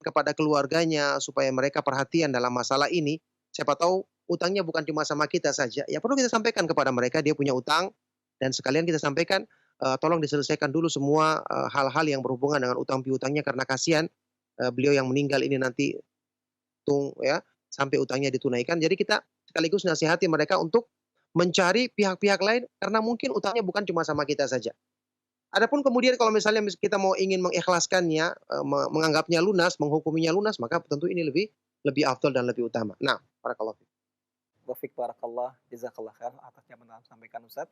kepada keluarganya supaya mereka perhatian dalam masalah ini, siapa tahu utangnya bukan cuma sama kita saja. Ya perlu kita sampaikan kepada mereka dia punya utang dan sekalian kita sampaikan tolong diselesaikan dulu semua hal-hal yang berhubungan dengan utang piutangnya karena kasihan beliau yang meninggal ini nanti ya sampai utangnya ditunaikan. Jadi kita sekaligus nasihati mereka untuk mencari pihak-pihak lain karena mungkin utangnya bukan cuma sama kita saja. Adapun kemudian kalau misalnya kita mau ingin mengikhlaskannya, menganggapnya lunas, menghukuminya lunas, maka tentu ini lebih afdal dan lebih utama. Nah, barakallahu fiik. Wafik barakallah, jazakallah khair atas jawaban yang disampaikan Ustaz.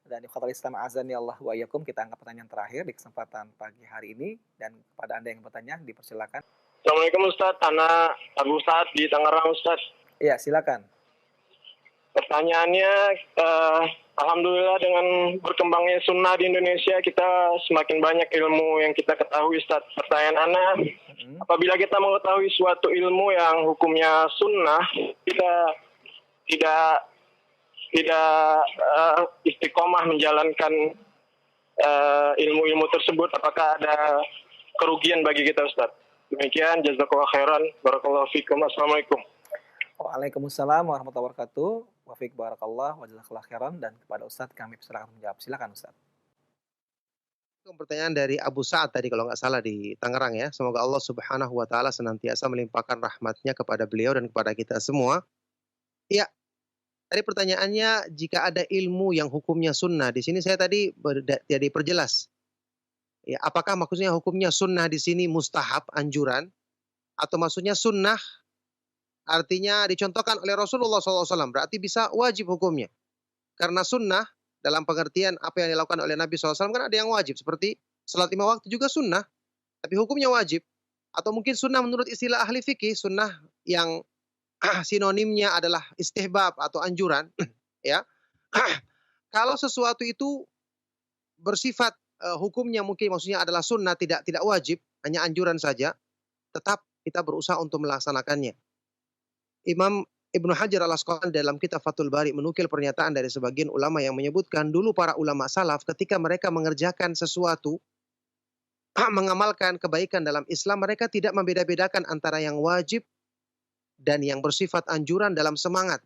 Dan ikhwatal Islam azani Allah wa iyyakum, kita angkat pertanyaan terakhir di kesempatan pagi hari ini dan kepada Anda yang bertanya dipersilakan. Assalamualaikum Ustaz, Ana Abu Sa'ad di Tangerang Ustaz. Iya, silakan. Pertanyaannya, alhamdulillah dengan berkembangnya sunnah di Indonesia kita semakin banyak ilmu yang kita ketahui Ustaz. Pertanyaan Ana, apabila kita mengetahui suatu ilmu yang hukumnya sunnah, kita tidak istiqomah menjalankan ilmu-ilmu tersebut, apakah ada kerugian bagi kita Ustaz? Demikian, jazakallahu khairan, barakallahu fikum, assalamualaikum. Waalaikumsalam warahmatullahi wabarakatuh. Wafik barakallah wa jazakallahu khairan, dan kepada Ustaz kami persilakan menjawab. Silakan Ustaz. Pertanyaan dari Abu Sa'ad tadi kalau nggak salah di Tangerang ya. Semoga Allah Subhanahu wa taala senantiasa melimpahkan rahmatnya kepada beliau dan kepada kita semua. Ya, tadi pertanyaannya jika ada ilmu yang hukumnya sunnah. Di sini saya tadi jadi perjelas. Ya, apakah maksudnya hukumnya sunnah di sini mustahab, anjuran, atau maksudnya sunnah artinya dicontohkan oleh Rasulullah SAW, berarti bisa wajib hukumnya. Karena sunnah dalam pengertian apa yang dilakukan oleh Nabi SAW kan ada yang wajib, seperti salat 5 waktu juga sunnah, tapi hukumnya wajib. Atau mungkin sunnah menurut istilah ahli fikih, sunnah yang sinonimnya adalah istihbab atau anjuran. Ya, kalau sesuatu itu bersifat hukumnya mungkin maksudnya adalah sunnah, tidak wajib, hanya anjuran saja, tetap kita berusaha untuk melaksanakannya. Imam Ibnu Hajar Al-Asqalani dalam kitab Fathul Bari menukil pernyataan dari sebagian ulama yang menyebutkan dulu para ulama salaf ketika mereka mengerjakan sesuatu, mengamalkan kebaikan dalam Islam, mereka tidak membeda-bedakan antara yang wajib dan yang bersifat anjuran dalam semangat.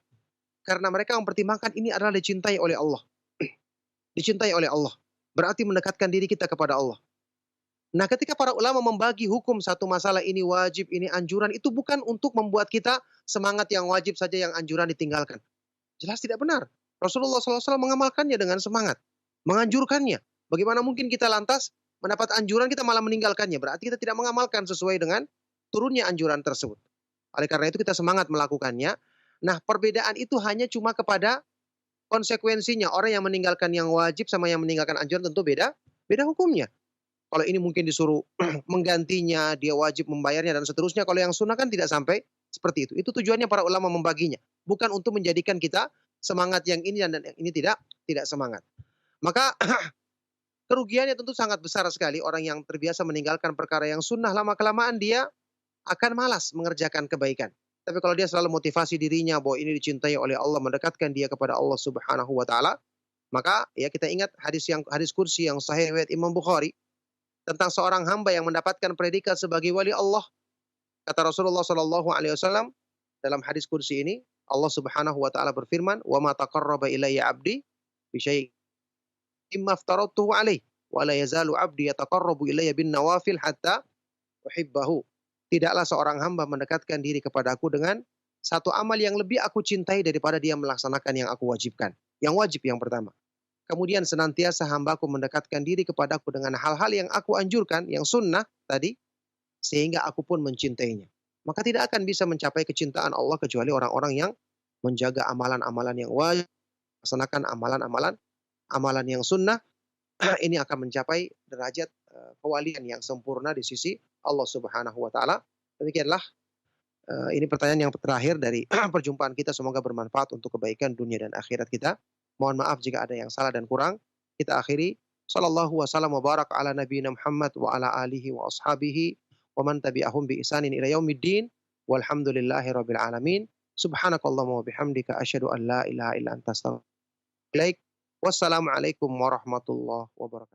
Karena mereka mempertimbangkan ini adalah dicintai oleh Allah. Dicintai oleh Allah. Berarti mendekatkan diri kita kepada Allah. Nah, ketika para ulama membagi hukum satu masalah ini wajib, ini anjuran, itu bukan untuk membuat kita semangat yang wajib saja, yang anjuran ditinggalkan. Jelas tidak benar. Rasulullah SAW mengamalkannya dengan semangat, menganjurkannya. Bagaimana mungkin kita lantas mendapat anjuran kita malah meninggalkannya? Berarti kita tidak mengamalkan sesuai dengan turunnya anjuran tersebut. Oleh karena itu kita semangat melakukannya. Nah, perbedaan itu hanya cuma kepada konsekuensinya. Orang yang meninggalkan yang wajib sama yang meninggalkan anjuran tentu beda hukumnya. Kalau ini mungkin disuruh menggantinya, dia wajib membayarnya dan seterusnya. Kalau yang sunnah kan tidak sampai seperti itu. Itu tujuannya para ulama membaginya. Bukan untuk menjadikan kita semangat yang ini dan yang ini tidak semangat. Maka kerugiannya tentu sangat besar sekali. Orang yang terbiasa meninggalkan perkara yang sunnah, lama-kelamaan dia akan malas mengerjakan kebaikan. Tapi kalau dia selalu motivasi dirinya bahwa ini dicintai oleh Allah, mendekatkan dia kepada Allah Subhanahu wa taala, maka ya kita ingat hadis kursi yang sahih riwayat Imam Bukhari tentang seorang hamba yang mendapatkan predikat sebagai wali Allah. Kata Rasulullah sallallahu alaihi wasallam dalam hadis kursi ini, Allah Subhanahu wa taala berfirman, "Wa ma taqarraba ilayya 'abdi bi syai'in mimma aftaradtuhu 'alaihi, wa la yazalu 'abdi yataqarrabu ilayya bin nawafil hatta uhibbahu." Tidaklah seorang hamba mendekatkan diri kepadaku dengan satu amal yang lebih aku cintai daripada dia melaksanakan yang aku wajibkan. Yang wajib yang pertama. Kemudian senantiasa hambaku mendekatkan diri kepadaku dengan hal-hal yang aku anjurkan, yang sunnah tadi, sehingga aku pun mencintainya. Maka tidak akan bisa mencapai kecintaan Allah kecuali orang-orang yang menjaga amalan-amalan yang wajib, melaksanakan amalan yang sunnah, ini akan mencapai derajat kewalian yang sempurna di sisi Allah Subhanahu wa taala. Demikianlah ini pertanyaan yang terakhir dari perjumpaan kita, semoga bermanfaat untuk kebaikan dunia dan akhirat kita. Mohon maaf jika ada yang salah dan kurang. Kita akhiri. Sallallahu wasallam wa baraka ala nabiyina Muhammad wa ala alihi wa ashabihi wa man tabi'ahum bi ihsanin ila yaumiddin. Walhamdulillahi rabbil alamin. Subhanakallahumma wa bihamdika asyhadu an la ilaha illa anta astaghfiruka wa atubu ilaik. Wassalamualaikum warahmatullahi wabarakatuh.